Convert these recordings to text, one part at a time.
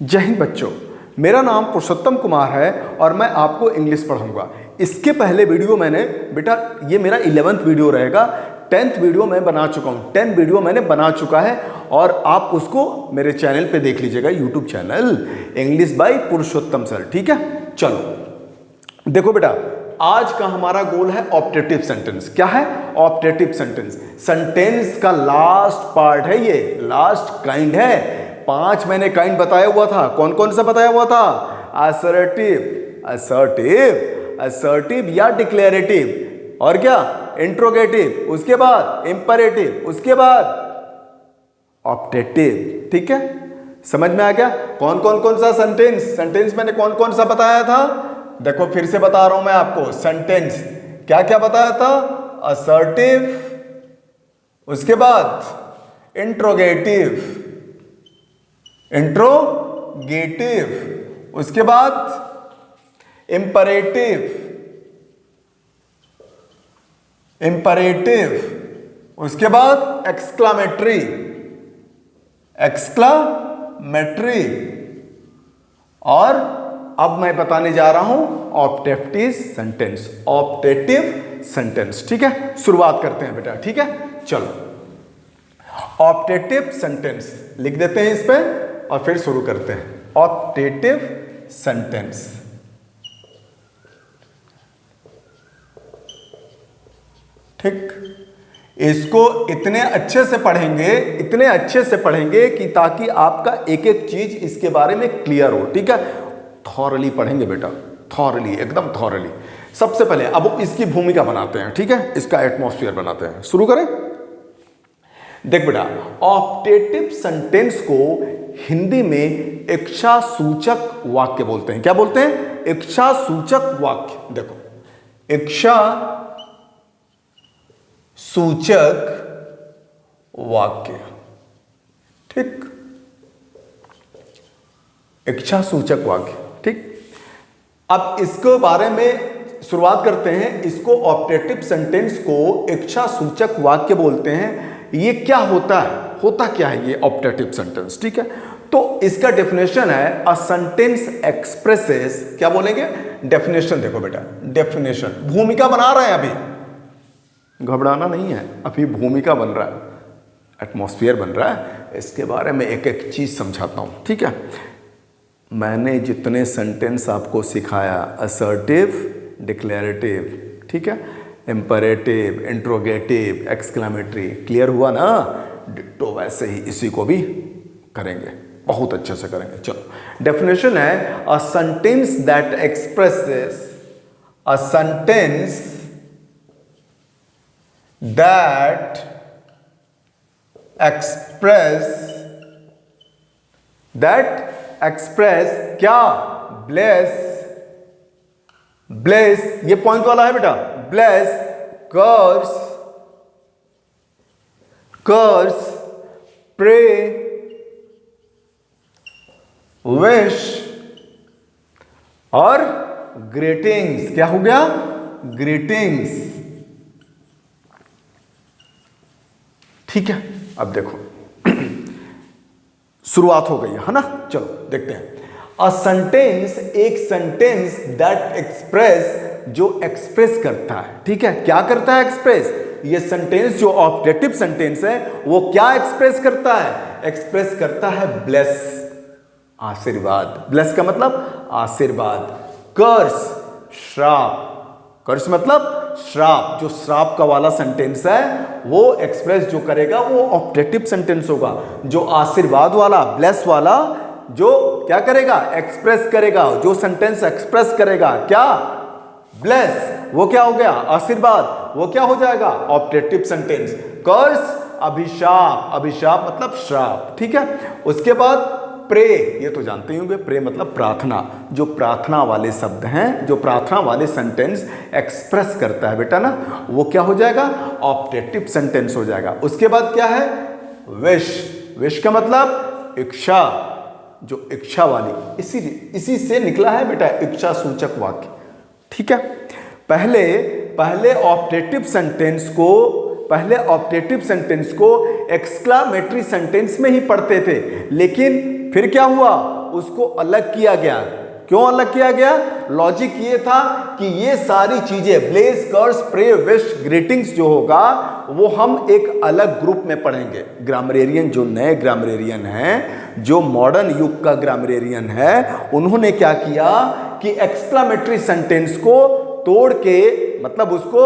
जय हिंद बच्चों, मेरा नाम पुरुषोत्तम कुमार है और मैं आपको इंग्लिश पढ़ाऊंगा। इसके पहले वीडियो मैंने बेटा ये मेरा 11th वीडियो रहेगा। 10th वीडियो मैं बना चुका हूँ, 10 वीडियो मैंने बना चुका है और आप उसको मेरे चैनल पे देख लीजिएगा, YouTube channel English by Purushottam sir. ठीक है, चलो देखो बेटा, आज का हमारा गोल है ऑप्टेटिव सेंटेंस। क्या है? Optative sentence. सेंटेंस का लास्ट पार्ट है, ये लास्ट काइंड है। 5 मैंने काइंड बताया हुआ था। कौन कौन सा बताया हुआ था? असर्टिव, असर्टिव, असर्टिव या डिक्लेरेटिव, और क्या? इंट्रोगेटिव, उसके बाद इंपरेटिव, उसके बाद ऑप्टेटिव। ठीक है, समझ में आ गया? कौन कौन सा सेंटेंस मैंने कौन कौन सा बताया था? देखो फिर से बता रहा हूं मैं आपको। सेंटेंस क्या क्या बताया था? असर्टिव, उसके बाद इंट्रोगेटिव, इंट्रोगेटिव, उसके बाद इंपरेटिव, इंपरेटिव, उसके बाद एक्सक्लामेटरी, एक्सक्लामेटरी, और अब मैं बताने जा रहा हूं ऑप्टेटिव सेंटेंस। Optative sentence. ठीक है, शुरुआत करते हैं बेटा। ठीक है, चलो ऑप्टेटिव सेंटेंस लिख देते हैं इस पे और फिर शुरू करते हैं। Optative sentence. ठीक, इसको इतने अच्छे से पढ़ेंगे, इतने अच्छे से पढ़ेंगे कि ताकि आपका एक एक चीज इसके बारे में क्लियर हो। ठीक है, थॉरली पढ़ेंगे बेटा, थॉरली, एकदम थॉरली। सबसे पहले अब इसकी भूमिका बनाते हैं। ठीक है, इसका एटमॉस्फेयर बनाते हैं। शुरू करें। देख बेटा, ऑप्टेटिव सेंटेंस को हिंदी में इच्छा सूचक वाक्य बोलते हैं। क्या बोलते हैं? इच्छा सूचक वाक्य। देखो, इच्छा सूचक वाक्य। ठीक, इच्छा सूचक वाक्य। ठीक, अब इसके बारे में शुरुआत करते हैं। इसको ऑप्टेटिव सेंटेंस को इच्छा सूचक वाक्य बोलते हैं। ये क्या होता है? होता क्या है ये ऑप्टेटिव सेंटेंस? ठीक है, तो इसका डेफिनेशन है अ सेंटेंस एक्सप्रेसेस। क्या बोलेंगे? डेफिनेशन देखो बेटा, डेफिनेशन। भूमिका बना रहे हैं अभी, घबराना नहीं है, अभी भूमिका बन रहा है, एटमॉस्फेयर बन रहा है। इसके बारे में एक एक चीज समझाता हूं। ठीक है, मैंने जितने सेंटेंस आपको सिखाया, असर्टिव, डिक्लेरेटिव, ठीक है, इंपरेटिव, इंट्रोगेटिव, एक्सक्लामेटरी, क्लियर हुआ ना? डिट्टो वैसे ही इसी को भी करेंगे, बहुत अच्छे से करेंगे। चलो, डेफिनेशन है a sentence that expresses, a sentence that express क्या? ब्लेस, ब्लेस, ये पॉइंट वाला है बेटा। ब्लेस, कर्स, कर्स, प्रे, विश और ग्रीटिंग्स। क्या हो गया? ग्रीटिंग्स। ठीक है, अब देखो शुरुआत हो गई है ना? चलो देखते हैं। अ सेंटेंस, एक सेंटेंस दैट एक्सप्रेस, जो एक्सप्रेस करता है। ठीक है, क्या करता है? एक्सप्रेस। ये सेंटेंस जो ऑप्टेटिव सेंटेंस है वो क्या एक्सप्रेस करता है? एक्सप्रेस करता है ब्लेस, आशीर्वाद। ब्लेस का मतलब आशीर्वाद। कर्स, श्राप। कर्स मतलब श्राप। जो श्राप का वाला सेंटेंस है वो एक्सप्रेस जो करेगा वो ऑप्टेटिव सेंटेंस होगा। जो आशीर्वाद वाला, ब्लेस वाला, जो क्या करेगा? एक्सप्रेस करेगा। जो सेंटेंस एक्सप्रेस करेगा क्या? ब्लेस, वो क्या हो गया? आशीर्वाद, वो क्या हो जाएगा? Optative sentence. कर्स, अभिशाप, अभिशाप मतलब श्राप। ठीक है, उसके बाद प्रे, ये तो जानते ही होंगे, प्रे मतलब प्रार्थना। जो प्रार्थना वाले शब्द हैं, जो प्रार्थना वाले सेंटेंस एक्सप्रेस करता है बेटा ना, वो क्या हो जाएगा? ऑप्टेटिव सेंटेंस हो जाएगा। उसके बाद क्या है? विश। विश का मतलब इच्छा, जो इच्छा वाली, इसी से निकला है बेटा इच्छा सूचक वाक्य। ठीक है, पहले ऑप्टेटिव सेंटेंस को एक्सक्लामेटरी सेंटेंस में ही पढ़ते थे, लेकिन फिर क्या हुआ? उसको अलग किया गया। क्यों अलग किया गया? लॉजिक ये था कि ये सारी चीजें bless, curse, pray, wish, greetings जो होगा वो हम एक अलग ग्रुप में पढ़ेंगे। ग्रामरेरियन जो नए ग्रामरेरियन हैं, जो मॉडर्न युग का ग्रामरेरियन है, उन्होंने क्या किया कि एक्सक्लामेटरी सेंटेंस को तोड़ के मतलब उसको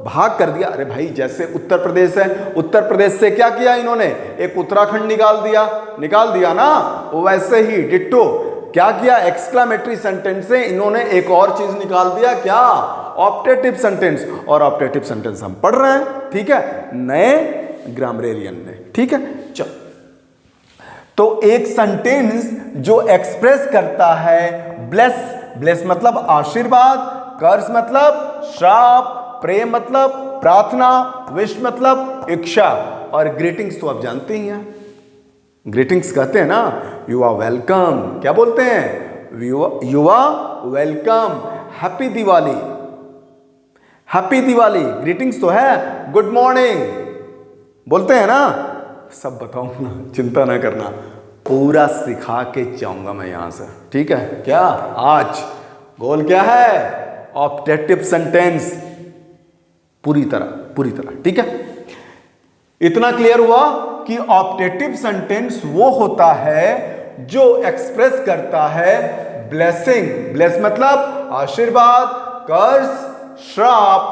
भाग कर दिया। अरे भाई, जैसे उत्तर प्रदेश है, उत्तर प्रदेश से क्या किया इन्होंने? एक उत्तराखंड निकाल दिया ना। वैसे ही डिट्टो क्या किया? एक्सक्लामेटरी सेंटेंस से इन्होंने एक और चीज निकाल दिया। क्या? Optative sentence. और ऑप्टेटिव सेंटेंस हम पढ़ रहे हैं, ठीक है, नए ग्रामरेरियन ने, ठीक है। चलो, तो एक सेंटेंस जो एक्सप्रेस करता है ब्लेस मतलब आशीर्वाद, कर्स मतलब श्राप, प्रे मतलब प्रार्थना, विश मतलब इच्छा, और ग्रीटिंग्स तो आप जानते ही हैं। ग्रीटिंग्स कहते हैं ना, यू आर वेलकम। क्या बोलते हैं? You are welcome, happy Diwali, happy Diwali. Greetings तो है गुड मॉर्निंग, बोलते हैं ना। सब बताऊंगा, चिंता ना करना, पूरा सिखा के जाऊंगा मैं यहां से, ठीक है। क्या आज गोल क्या है? ऑप्टेटिव सेंटेंस पूरी तरह, ठीक है। इतना क्लियर हुआ कि ऑप्टेटिव सेंटेंस वो होता है जो एक्सप्रेस करता है ब्लेसिंग, ब्लेस मतलब आशीर्वाद, कर्स, श्राप,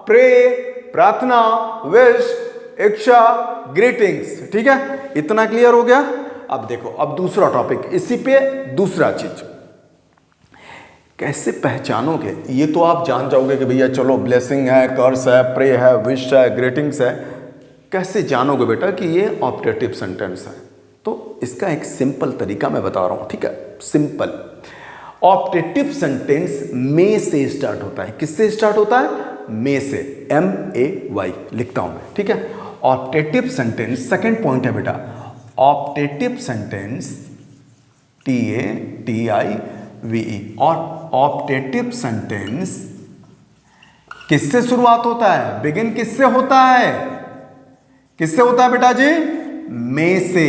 प्रे, प्रार्थना, विश, इच्छा, ग्रीटिंग्स, ठीक है। इतना क्लियर हो गया। अब देखो, अब दूसरा टॉपिक, इसी पे दूसरा चीज, कैसे पहचानोगे? ये तो आप जान जाओगे कि भैया चलो ब्लेसिंग है, कर्स है, प्रे है, विश है, ग्रीटिंग्स है। कैसे जानोगे बेटा कि ये ऑप्टेटिव सेंटेंस है? तो इसका एक सिंपल तरीका मैं बता रहा हूं, ठीक है। सिंपल, ऑप्टेटिव सेंटेंस में से स्टार्ट होता है। किससे स्टार्ट होता है? में से, MAY लिखता हूं मैं, ठीक है। ऑप्टेटिव सेंटेंस, सेकेंड पॉइंट है बेटा, ऑप्टेटिव सेंटेंस TATIVE, और ऑप्टेटिव सेंटेंस किससे शुरुआत होता है? बिगिन किससे होता है? किससे होता है बेटा जी? में से,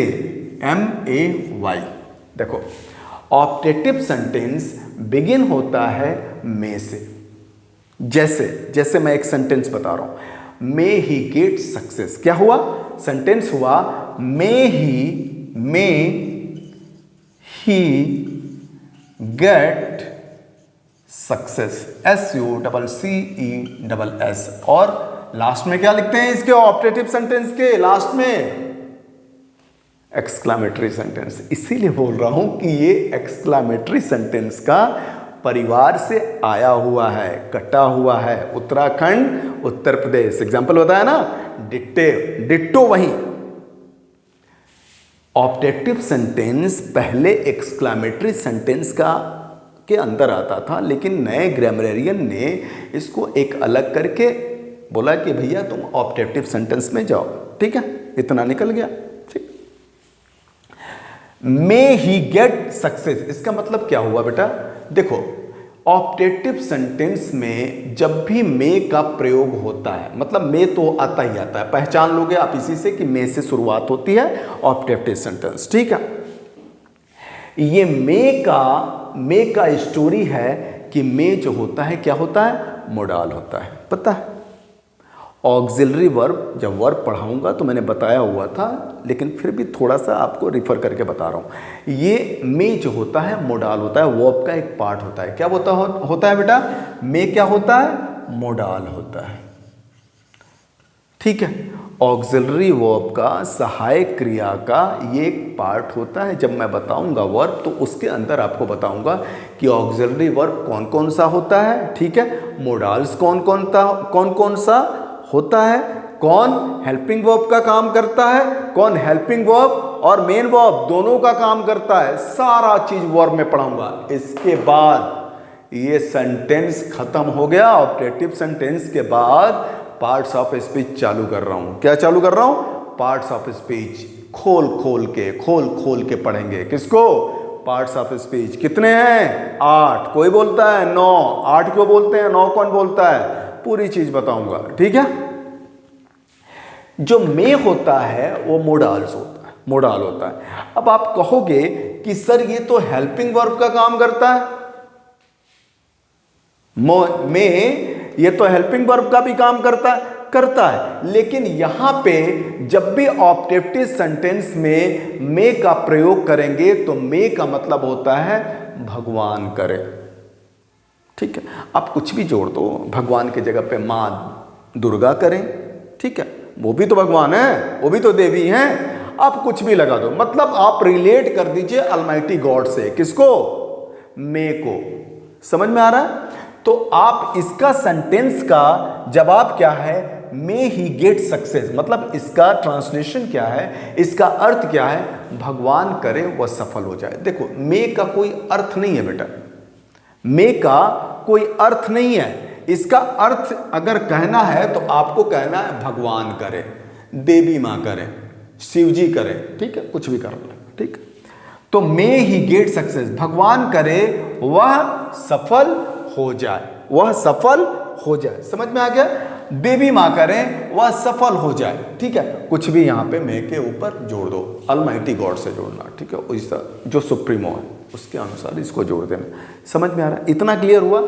MAY। देखो, ऑप्टेटिव सेंटेंस बिगिन होता है में से। जैसे मैं एक सेंटेंस बता रहा हूं, मे ही गेट सक्सेस। क्या हुआ? सेंटेंस हुआ मे ही गेट सक्सेस, SUCCESS। और लास्ट में क्या लिखते हैं इसके? ऑप्टेटिव सेंटेंस के लास्ट में एक्सक्लामेटरी सेंटेंस। इसीलिए बोल रहा हूं कि ये एक्सक्लामेटरी सेंटेंस का परिवार से आया हुआ है, कटा हुआ है। उत्तराखंड, उत्तर प्रदेश, एग्जाम्पल बताया ना, डिट्टो वहीं। ऑप्टेटिव सेंटेंस पहले एक्सक्लामेटरी सेंटेंस के अंदर आता था, लेकिन नए ग्रामरेरियन ने इसको एक अलग करके बोला कि भैया तुम ऑप्टेटिव सेंटेंस में जाओ, ठीक है। इतना निकल गया, ठीक। मे ही गेट सक्सेस, इसका मतलब क्या हुआ बेटा? देखो, ऑप्टेटिव सेंटेंस में जब भी मे का प्रयोग होता है, मतलब मे तो आता ही आता है, पहचान लोगे आप इसी से कि मे से शुरुआत होती है ऑप्टेटिव सेंटेंस, ठीक है। ये मे का स्टोरी है कि मे जो होता है क्या होता है? मोडाल होता है, पता है। ऑक्सिलरी वर्ब, जब वर्ब पढ़ाऊंगा तो मैंने बताया हुआ था, लेकिन फिर भी थोड़ा सा आपको रिफर करके बता रहा हूं। ये मे जो होता है मोडाल होता है, वर्ब का एक पार्ट होता है। क्या होता है बेटा? मे क्या होता है? मोडाल होता है, ठीक है। ऑक्सिलरी वर्ब का, सहायक क्रिया का ये एक पार्ट होता है। जब मैं बताऊंगा वर्ब तो उसके अंदर आपको बताऊंगा कि ऑक्सिलरी वर्ब कौन कौन सा होता है, ठीक है। मोडाल्स कौन कौन सा होता है, कौन हेल्पिंग वर्ब का काम करता है, कौन हेल्पिंग वर्ब और मेन वर्ब दोनों का काम करता है, सारा चीज वर्ब में पढ़ाऊंगा। इसके बाद ये सेंटेंस खत्म हो गया। ऑप्टेटिव सेंटेंस के बाद पार्ट्स ऑफ स्पीच चालू कर रहा हूं। क्या चालू कर रहा हूं? पार्ट्स ऑफ स्पीच खोल खोल के पढ़ेंगे। किसको? Parts of speech. कितने हैं? 8। कोई बोलता है 9। 8 क्यों बोलते हैं? 9 कौन बोलता है? पूरी चीज बताऊंगा, ठीक है। जो मे होता है वो मोडाल होता है। अब आप कहोगे कि सर ये तो हेल्पिंग वर्ब का काम करता है, में ये तो हेल्पिंग वर्ब का भी काम करता है, लेकिन यहां पे जब भी ऑब्जेक्टिव सेंटेंस में मे का प्रयोग करेंगे तो मे का मतलब होता है भगवान करे। ठीक है, आप कुछ भी जोड़ दो, भगवान की जगह पे मां दुर्गा करें, ठीक है, वो भी तो भगवान है, वो भी तो देवी हैं, आप कुछ भी लगा दो, मतलब आप रिलेट कर दीजिए अलमाइटी गॉड से। किसको? मे को। समझ में आ रहा है? तो आप इसका सेंटेंस का जवाब क्या है? मे ही गेट सक्सेस, मतलब इसका ट्रांसलेशन क्या है, इसका अर्थ क्या है? भगवान करे वह सफल हो जाए। देखो, मे का कोई अर्थ नहीं है बेटा, मे का कोई अर्थ नहीं है। इसका अर्थ अगर कहना है तो आपको कहना है भगवान करे, देवी मां करे, शिव जी करे, ठीक है, कुछ भी कर ले, ठीक। तो मे ही गेट सक्सेस, भगवान करे वह सफल हो जाए, वह सफल हो जाए। समझ में आ गया? देवी मां करें वह सफल हो जाए, ठीक है। कुछ भी यहां पे मे के ऊपर जोड़ दो, अलमाइटी गॉड से जोड़ना, ठीक है, उसका जो सुप्रीमो है उसके अनुसार इसको जोड़ देना। समझ में आ रहा है? इतना क्लियर हुआ?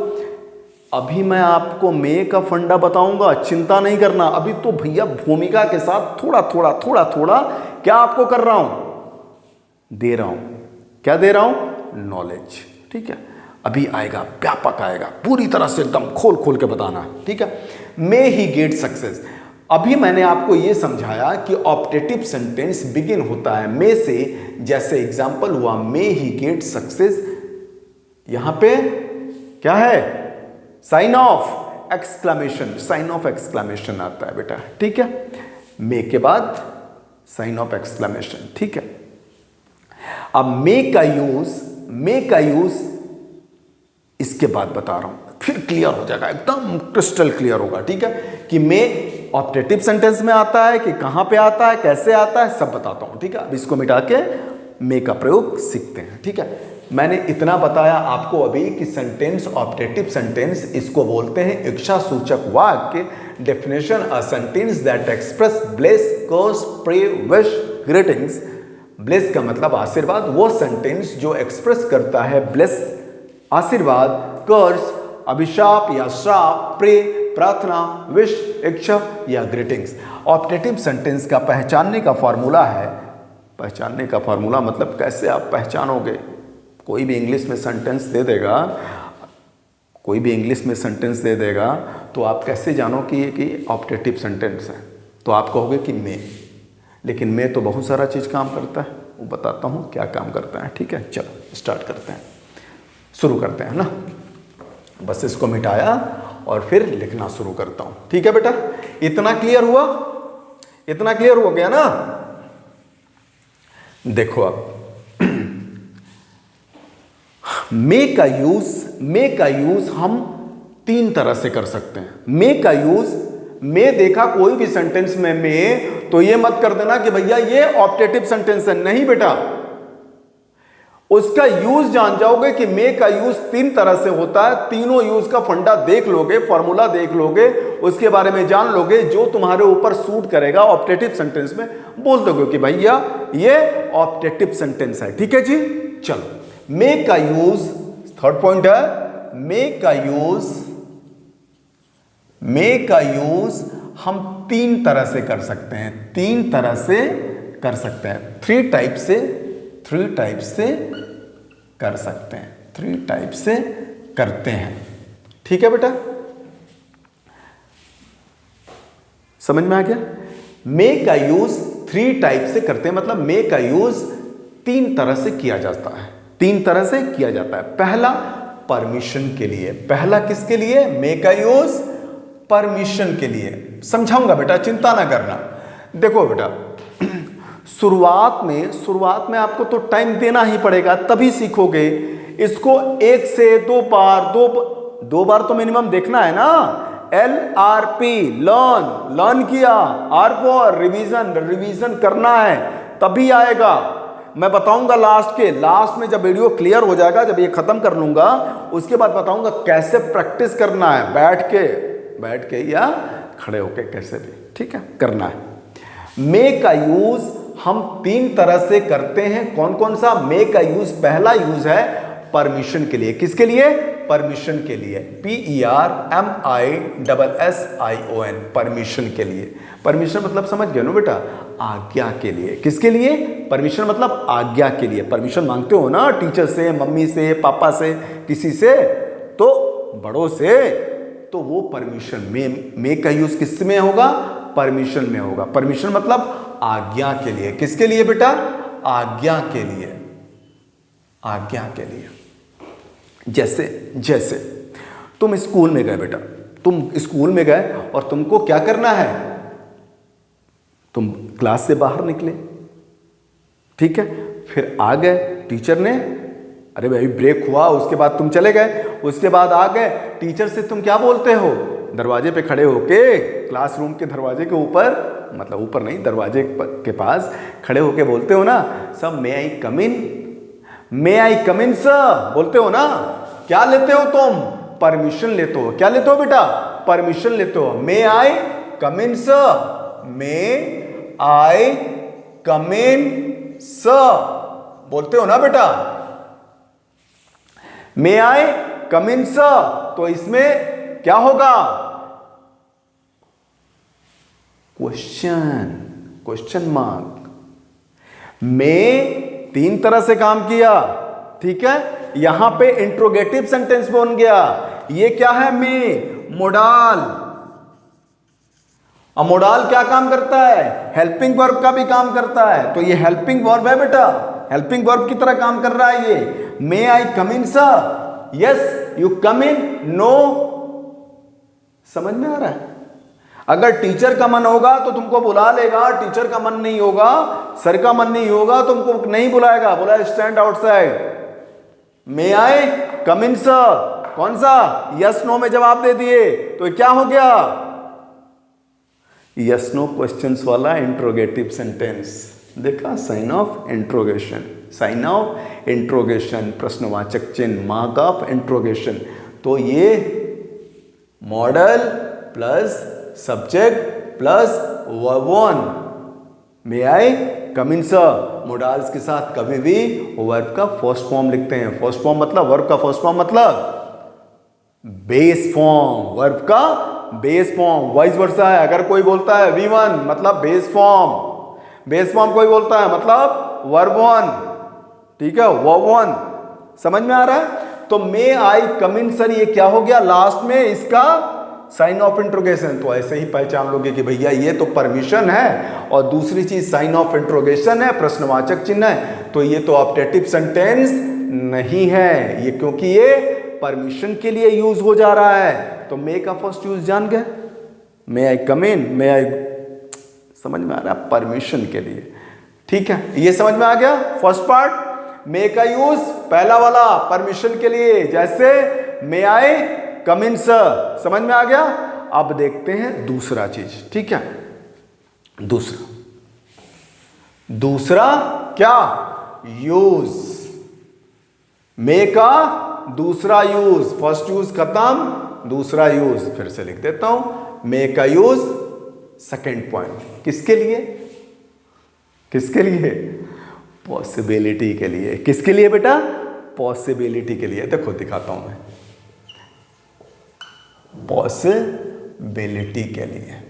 अभी मैं आपको मे का फंडा बताऊंगा, चिंता नहीं करना। अभी तो भैया भूमिका के साथ थोड़ा थोड़ा क्या आपको कर रहा हूं? दे रहा हूं। क्या दे रहा हूं? नॉलेज, ठीक है। अभी आएगा, व्यापक आएगा, पूरी तरह से एकदम खोल खोल के बताना, ठीक है। मे ही गेट सक्सेस, अभी मैंने आपको यह समझाया कि ऑप्टेटिव सेंटेंस बिगिन होता है मे से। जैसे एग्जांपल हुआ मे ही गेट सक्सेस, यहां पे क्या है? Sign of exclamation, sign of exclamation आता है बेटा, ठीक है। मे के बाद साइन ऑफ एक्सक्लेमेशन, ठीक है। अब मे का यूज इसके बाद बता रहा हूं, फिर क्लियर हो जाएगा, एकदम क्रिस्टल क्लियर होगा, ठीक है, कि मे ऑप्टेटिव सेंटेंस में आता है कि कहां पे आता है, कैसे आता है, सब बताता हूं, ठीक है। अब इसको मिटा के मे का प्रयोग सीखते हैं, ठीक है। मैंने इतना बताया आपको अभी कि सेंटेंस, ऑप्टेटिव सेंटेंस, इसको बोलते हैं इच्छा सूचक वाक्य। Definition: a sentence that express bless, curse, pray, wish, greetings. Bless का मतलब आशीर्वाद, वो सेंटेंस जो एक्सप्रेस करता है ब्लेस आशीर्वाद, कर्स अभिशाप या श्राप, प्रे प्रार्थना, विश इच्छा या ग्रीटिंग्स। ऑप्टेटिव सेंटेंस का पहचानने का फॉर्मूला है, पहचानने का फॉर्मूला मतलब कैसे आप पहचानोगे? कोई भी इंग्लिश में सेंटेंस दे देगा, कोई भी इंग्लिश में सेंटेंस दे देगा तो आप कैसे जानो कि ये कि ऑप्टेटिव सेंटेंस है? तो आप कहोगे कि मे, लेकिन मे तो बहुत सारा चीज़ काम करता है, वो बताता हूँ क्या काम करता है, ठीक है। चलो स्टार्ट करते हैं, शुरू करते हैं ना। बस इसको मिटाया और फिर लिखना शुरू करता हूँ, ठीक है बेटा। इतना क्लियर हुआ? इतना क्लियर हो गया ना? देखो अब मे का यूज हम तीन तरह से कर सकते हैं। मे का यूज, मे देखा कोई भी सेंटेंस में मे, तो ये मत कर देना कि भैया ये ऑप्टेटिव सेंटेंस है, नहीं बेटा। उसका यूज जान जाओगे कि मे का यूज तीन तरह से होता है। तीनों यूज का फंडा देख लोगे, फॉर्मूला देख लोगे, उसके बारे में जान लोगे, जो तुम्हारे ऊपर सूट करेगा ऑप्टेटिव सेंटेंस में बोल दोगे कि भैया ये ऑप्टेटिव सेंटेंस है, ठीक है जी। चलो, मे का यूज, थर्ड पॉइंट है, मे का यूज हम तीन तरह से कर सकते हैं, तीन तरह से कर सकते हैं, थ्री टाइप से कर सकते हैं, थ्री टाइप से करते हैं, ठीक है बेटा। समझ में आ गया? मे का यूज थ्री टाइप से करते हैं, मतलब मे का यूज तीन तरह से किया जाता है, तीन तरह से किया जाता है। पहला परमिशन के लिए, पहला किसके लिए? मे का यूज परमिशन के लिए। समझाऊंगा बेटा, चिंता ना करना। देखो बेटा, शुरुआत में आपको तो टाइम देना ही पड़ेगा, तभी सीखोगे। इसको एक से दो बार तो मिनिमम देखना है ना। LRP लर्न किया, R फॉर रिवीजन करना है, तभी आएगा। मैं बताऊंगा लास्ट में, जब वीडियो क्लियर हो जाएगा, जब ये खत्म कर लूंगा, उसके बाद बताऊंगा कैसे प्रैक्टिस करना है, बैठ के या खड़े होके, कैसे भी, ठीक है, करना है। मे का यूज हम 3 तरह से करते हैं। कौन कौन सा? मे का यूज, पहला यूज है परमिशन के लिए। किसके लिए? परमिशन के लिए। PERMISSION, परमिशन के लिए। परमिशन मतलब समझ गए ना बेटा? आज्ञा के लिए। किसके लिए? परमिशन मतलब आज्ञा के लिए। परमिशन मांगते हो ना टीचर से, मम्मी से, पापा से, किसी से, तो बड़ों से, तो वो परमिशन। मे का यूज किस में होगा? परमिशन में होगा। परमिशन मतलब आज्ञा के लिए। किसके लिए बेटा? आज्ञा के लिए। आज्ञा के लिए। जैसे जैसे तुम स्कूल में गए बेटा, तुम स्कूल में गए और तुमको क्या करना है? तुम क्लास से बाहर निकले, ठीक है, फिर आ गए, टीचर ने, अरे भाई ब्रेक हुआ, उसके बाद तुम चले गए, उसके बाद आ गए, टीचर से तुम क्या बोलते हो? दरवाजे पे खड़े होके, क्लासरूम के दरवाजे के ऊपर, मतलब ऊपर नहीं, दरवाजे के पास खड़े होके बोलते हो ना, सब मे I come in, may I come in sir, बोलते हो ना? क्या लेते हो तुम? परमिशन लेते हो। क्या लेते हो बेटा? परमिशन लेते हो। मे I come in sir, may I come in sir, बोलते हो ना बेटा? मे आई कम इन सर, तो इसमें क्या होगा? Question, question mark. में 3 तरह से काम किया, ठीक है। यहां पे इंट्रोगेटिव सेंटेंस बन गया। ये क्या है? में मोडाल। अब मोडाल क्या काम करता है? हेल्पिंग वर्ब का भी काम करता है। तो ये हेल्पिंग वर्ब है बेटा, हेल्पिंग वर्ब की तरह काम कर रहा है ये। May I come in sir, yes you come in, no. समझ में आ रहा है? अगर टीचर का मन होगा तो तुमको बुला लेगा, टीचर का मन नहीं होगा, सर का मन नहीं होगा, तुमको नहीं बुलाएगा, बोला stand outside. May I come in sir, कौन सा? यस नो में जवाब दे दिए, तो क्या हो गया? यस नो क्वेश्चंस वाला इंट्रोगेटिव सेंटेंस। देखा? Sign of interrogation, sign of interrogation, प्रश्नवाचक चिन्ह, मार्क ऑफ इंट्रोगेशन। तो ये modal plus subject plus verb one, may I come in sir. Modals के साथ कभी भी वर्ब का फर्स्ट फॉर्म लिखते हैं। फर्स्ट फॉर्म मतलब, वर्ब का फर्स्ट फॉर्म मतलब बेस फॉर्म, वर्ब का बेस फॉर्म। वाइस वर्सा है, अगर कोई बोलता है V1 मतलब बेस फॉर्म, बेस फॉर्म कोई बोलता है मतलब वर्ब वन, ठीक है, वर्ब वन। समझ में आ रहा है? तो मे आई कम इन सर, ये क्या हो गया? लास्ट में इसका साइन ऑफ इंट्रोगेशन। तो ऐसे ही पहचान लोगे कि भैया ये तो परमिशन है और दूसरी चीज साइन ऑफ इंट्रोगेशन है, प्रश्नवाचक चिन्ह है, तो ये तो ऑप्टेटिव सेंटेंस नहीं है ये, क्योंकि ये परमिशन के लिए यूज हो जा रहा है। तो मे का फर्स्ट यूज जान गए? मे आई कम इन, मे आई, समझ में आ रहा है? परमिशन के लिए, ठीक है। ये समझ में आ गया फर्स्ट पार्ट। मे का यूज पहला वाला परमिशन के लिए, जैसे मे आई कम इन सर, समझ में आ गया। अब देखते हैं दूसरा चीज, ठीक है। दूसरा क्या? यूज। मे का दूसरा यूज, फर्स्ट यूज खत्म, दूसरा यूज फिर से लिख देता हूं। मे का यूज सेकेंड पॉइंट, किसके लिए? किसके लिए? पॉसिबिलिटी के लिए। किसके लिए बेटा? पॉसिबिलिटी के लिए। देखो दिखाता हूं मैं, पॉसिबिलिटी के लिए।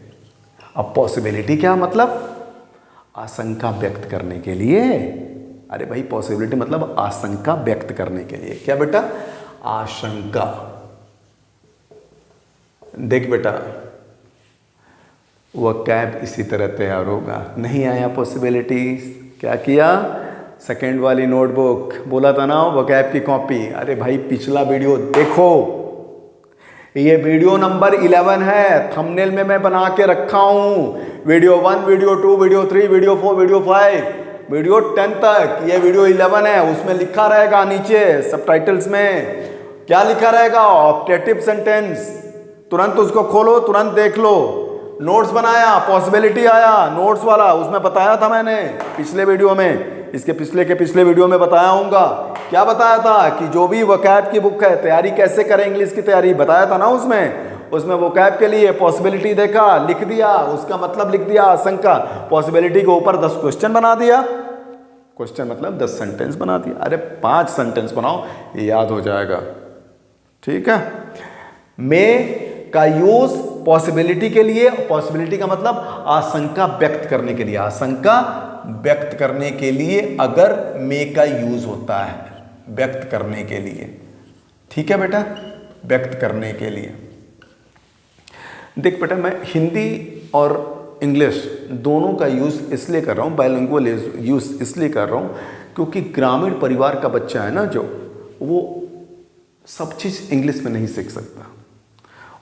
अब पॉसिबिलिटी क्या मतलब? आशंका व्यक्त करने के लिए। अरे भाई पॉसिबिलिटी मतलब आशंका व्यक्त करने के लिए। क्या बेटा? आशंका। देख बेटा, वह कैब इसी तरह तैयार होगा, नहीं आया पॉसिबिलिटी, क्या किया? सेकेंड वाली नोटबुक, बोला था ना वो कैब की कॉपी। अरे भाई पिछला वीडियो देखो, ये वीडियो नंबर 11 है, थंबनेल में मैं बना के रखा हूं। Video 1, video 2, video 3, video 4, video 5, video 10 तक। ये वीडियो 11 है, उसमें लिखा रहेगा नीचे सबटाइटल्स में, क्या लिखा रहेगा? Optative sentence. तुरंत उसको खोलो, तुरंत देख लो। नोट्स बनाया, पॉसिबिलिटी आया नोट्स वाला, उसमें बताया था मैंने पिछले वीडियो में, इसके पिछले वीडियो में बताया हूँगा। क्या बताया था? कि जो भी वकैब की बुक है, तैयारी कैसे करें इंग्लिश की तैयारी, बताया था ना उसमें। उसमें वोकैब के लिए पॉसिबिलिटी देखा, लिख दिया, उसका मतलब लिख दिया आशंका, पॉसिबिलिटी के ऊपर 10 क्वेश्चन बना दिया, क्वेश्चन मतलब 10 सेंटेंस बना दिया। अरे 5 सेंटेंस बनाओ, याद हो जाएगा। ठीक है, मे का यूज पॉसिबिलिटी के लिए, पॉसिबिलिटी का मतलब आशंका व्यक्त करने के लिए, आशंका व्यक्त करने के लिए अगर मे का यूज होता है, व्यक्त करने के लिए। ठीक है बेटा, व्यक्त करने के लिए। देख बेटा, मैं हिंदी और इंग्लिश दोनों का यूज़ इसलिए कर रहा हूँ, बाइलिंगुअल यूज़ इसलिए कर रहा हूँ क्योंकि ग्रामीण परिवार का बच्चा है ना, जो वो सब चीज़ इंग्लिश में नहीं सीख सकता,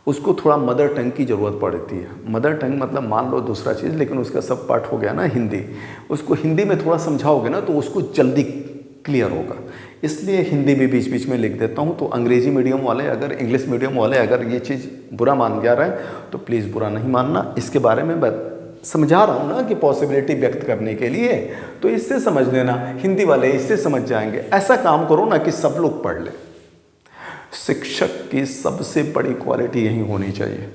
उसको थोड़ा मदर टंग की ज़रूरत पड़ती है। मदर टंग मतलब मान लो दूसरा चीज़, लेकिन उसका सब पार्ट हो गया ना हिंदी, उसको हिंदी में थोड़ा समझाओगे ना तो उसको जल्दी क्लियर होगा। इसलिए हिंदी भी बीच बीच में लिख देता हूँ। तो अंग्रेजी मीडियम वाले अगर, इंग्लिश मीडियम वाले अगर ये चीज़ बुरा मान गया रहे तो प्लीज़ बुरा नहीं मानना। इसके बारे में मैं समझा रहा हूँ ना कि पॉसिबिलिटी व्यक्त करने के लिए, तो इससे समझ लेना, हिंदी वाले इससे समझ जाएंगे। ऐसा काम करो ना कि सब लोग पढ़ लें। शिक्षक की सबसे बड़ी क्वालिटी यही होनी चाहिए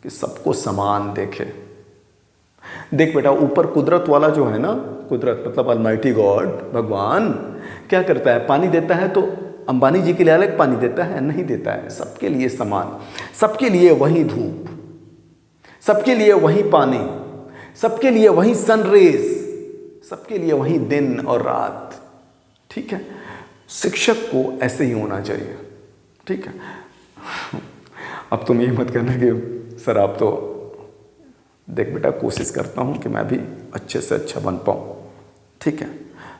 कि सबको समान देखे। देख बेटा, ऊपर कुदरत वाला जो है ना, कुदरत मतलब अलमाइटी गॉड, भगवान क्या करता है, पानी देता है तो अंबानी जी के लिए अलग पानी देता है? नहीं देता है, सबके लिए समान, सबके लिए वही धूप, सबके लिए वही पानी, सबके लिए वही सनरेज, सबके लिए वही दिन और रात। ठीक है, शिक्षक को ऐसे ही होना चाहिए। ठीक है, अब तुम ये मत कहना कि सर आप तो, देख बेटा कोशिश करता हूँ कि मैं भी अच्छे से अच्छा बन पाऊँ। ठीक है,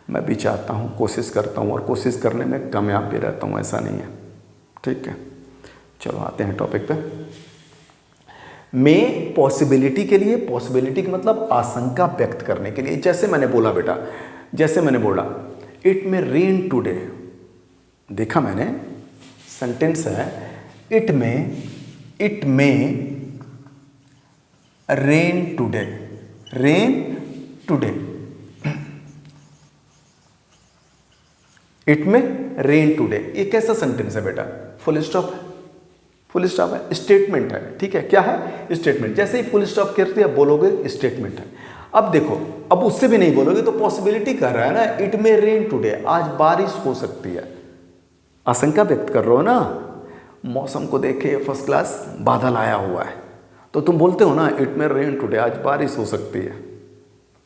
मैं भी चाहता हूँ, कोशिश करता हूँ और कोशिश करने में कामयाब भी रहता हूँ, ऐसा नहीं है। ठीक है, चलो आते हैं टॉपिक पे। में पॉसिबिलिटी के लिए, पॉसिबिलिटी का मतलब आशंका व्यक्त करने के लिए। जैसे मैंने बोला बेटा, जैसे मैंने बोला इट में रेन टुडे, देखा मैंने सेंटेंस है, इट में rain today, rain today, it में रेन टुडे। ये कैसा सेंटेंस है बेटा? फुल स्टॉप है, फुल स्टॉप है, स्टेटमेंट है। ठीक है, क्या है? स्टेटमेंट। जैसे ही फुल स्टॉप करते हैं बोलोगे स्टेटमेंट है। अब देखो, अब उससे भी नहीं बोलोगे तो पॉसिबिलिटी कह रहा है ना, इट में रेन टुडे, आज बारिश हो सकती है, आशंका व्यक्त कर रहे हो ना। मौसम को देखे फर्स्ट क्लास, बादल आया हुआ है, तो तुम बोलते हो ना इट में रेन टुडे, आज बारिश हो सकती है।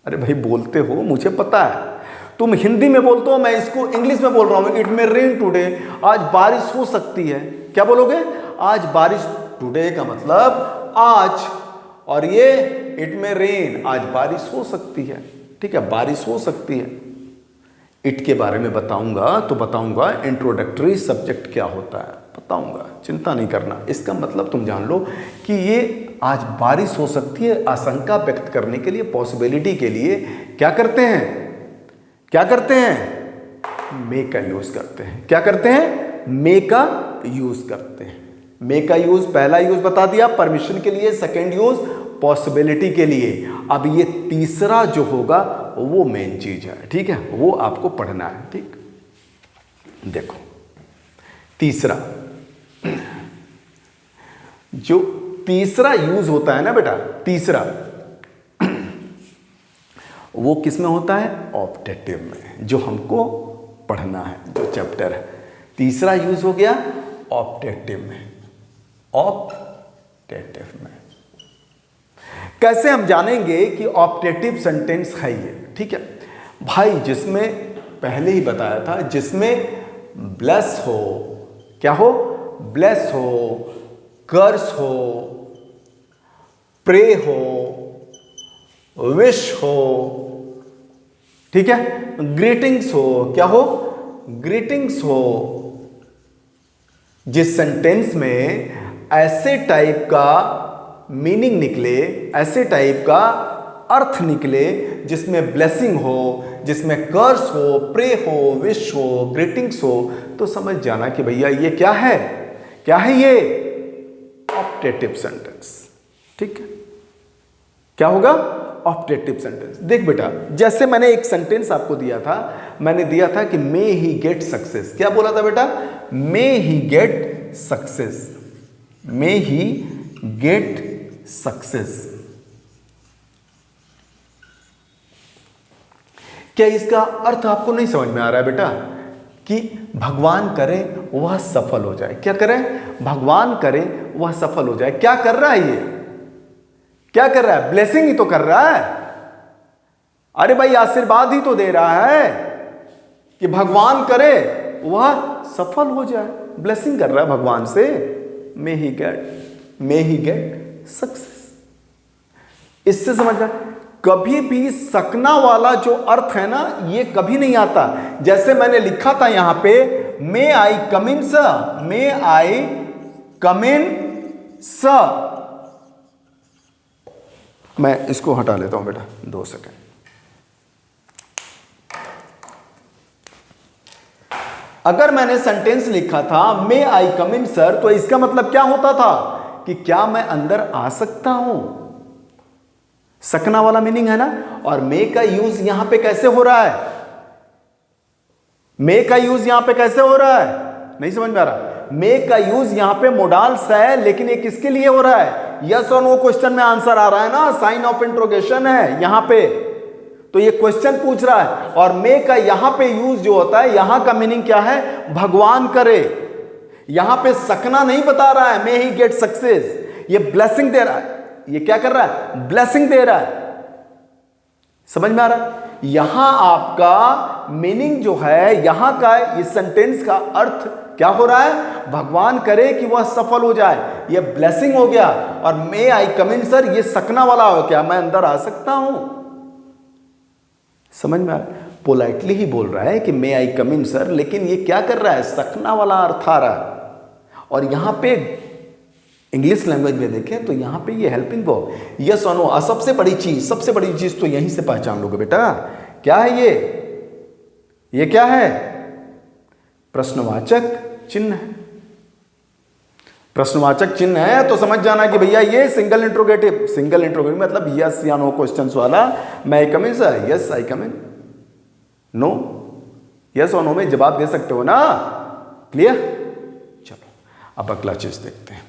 अरे भाई बोलते हो, मुझे पता है, तुम हिंदी में बोलते हो, मैं इसको इंग्लिश में बोल रहा हूँ, इट में रेन टुडे, आज बारिश हो सकती है। क्या बोलोगे? आज बारिश, टुडे का मतलब आज, और ये इट में रेन, आज बारिश हो सकती है। ठीक है, बारिश हो सकती है। इट के बारे में बताऊंगा तो बताऊंगा इंट्रोडक्टरी सब्जेक्ट क्या होता है, बताऊंगा, चिंता नहीं करना। इसका मतलब तुम जान लो कि ये आज बारिश हो सकती है, आशंका व्यक्त करने के लिए, पॉसिबिलिटी के लिए क्या करते हैं? क्या करते हैं? मे का यूज करते हैं। क्या करते हैं? मे का यूज करते हैं। मे का यूज, पहला यूज बता दिया परमिशन के लिए, सेकेंड यूज पॉसिबिलिटी के लिए। अब ये तीसरा जो होगा वो मेन चीज है। ठीक है, वो आपको पढ़ना है। ठीक, देखो तीसरा, जो तीसरा यूज होता है ना बेटा, तीसरा वो किस में होता है? ऑप्टेटिव में, जो हमको पढ़ना है, जो चैप्टर है। तीसरा यूज हो गया ऑप्टेटिव में, ऑप्टेटिव में। कैसे हम जानेंगे कि ऑप्टेटिव सेंटेंस है ये? ठीक है भाई, जिसमें पहले ही बताया था, जिसमें ब्लेस हो, क्या हो? ब्लेस हो, कर्स हो, प्रे हो, विश हो, ठीक है, ग्रीटिंग्स हो, क्या हो? ग्रीटिंग्स हो। जिस सेंटेंस में ऐसे टाइप का मीनिंग निकले, ऐसे टाइप का अर्थ निकले, जिसमें ब्लेसिंग हो, जिसमें कर्स हो, प्रे हो, विश हो, ग्रीटिंग्स हो, तो समझ जाना कि भैया ये क्या है? क्या है ये? Optative sentence. ठीक है, क्या होगा? Optative sentence. देख बेटा, जैसे मैंने एक सेंटेंस आपको दिया था, मैंने दिया था कि मे ही गेट सक्सेस। क्या बोला था बेटा? मे ही गेट सक्सेस, मे ही गेट सक्सेस। क्या इसका अर्थ आपको नहीं समझ में आ रहा है बेटा कि भगवान करे वह सफल हो जाए? क्या करे? भगवान करे वह सफल हो जाए। क्या कर रहा है ये? क्या कर रहा है? ब्लेसिंग ही तो कर रहा है। अरे भाई आशीर्वाद ही तो दे रहा है कि भगवान करे वह सफल हो जाए। ब्लेसिंग कर रहा है भगवान से, मे ही गेट सक्सेस। इससे समझ रहा है? कभी भी सकना वाला जो अर्थ है ना, ये कभी नहीं आता। जैसे मैंने लिखा था यहां पे, मे I come in sir, may I come in sir. मैं इसको हटा लेता हूं बेटा, 2 सेकंड। अगर मैंने सेंटेंस लिखा था मे आई कम इन सर, तो इसका मतलब क्या होता था कि क्या मैं अंदर आ सकता हूं? सकना वाला मीनिंग है ना। और मे का यूज यहां पे कैसे हो रहा है? मे का यूज यहां पे कैसे हो रहा है? नहीं समझ में आ रहा? मे का यूज यहां पे मोडाल्स है, लेकिन ये किसके लिए हो रहा है? यस और नो क्वेश्चन में आंसर आ रहा है ना, साइन ऑफ इंट्रोगेशन है यहां पे, तो ये क्वेश्चन पूछ रहा है। और मे का यहां पे यूज जो होता है, यहां का मीनिंग क्या है? भगवान करे। यहां पे सकना नहीं बता रहा है, मे ही गेट सक्सेस, ये ब्लेसिंग दे रहा है। ये क्या कर रहा है? ब्लेसिंग दे रहा है। समझ में आ रहा है? यहां आपका मीनिंग जो है, यहां का इस सेंटेंस का अर्थ क्या हो रहा है? भगवान करे कि वह सफल हो जाए, ये ब्लेसिंग हो गया। और मे आई कम इन सर, ये सकना वाला हो, क्या मैं अंदर आ सकता हूं? समझ में आ रहा है? पोलाइटली ही बोल रहा है कि मे आई कम इन सर, लेकिन ये क्या कर रहा है? सकना वाला अर्थ आ रहा है। और यहां पे इंग्लिश लैंग्वेज में देखें तो यहां पे ये हेल्पिंग वर्ब, यस और नो। और सबसे बड़ी चीज तो यहीं से पहचान लोगे बेटा, क्या है ये क्या है? प्रश्नवाचक चिन्ह है। प्रश्नवाचक चिन्ह है तो समझ जाना कि भैया ये सिंगल इंट्रोगेटिव मतलब यस या नो क्वेश्चंस वाला। May I come in sir, yes I come in. No, yes और नो में जवाब दे सकते हो ना। क्लियर? चलो अब अगला चीज देखते हैं,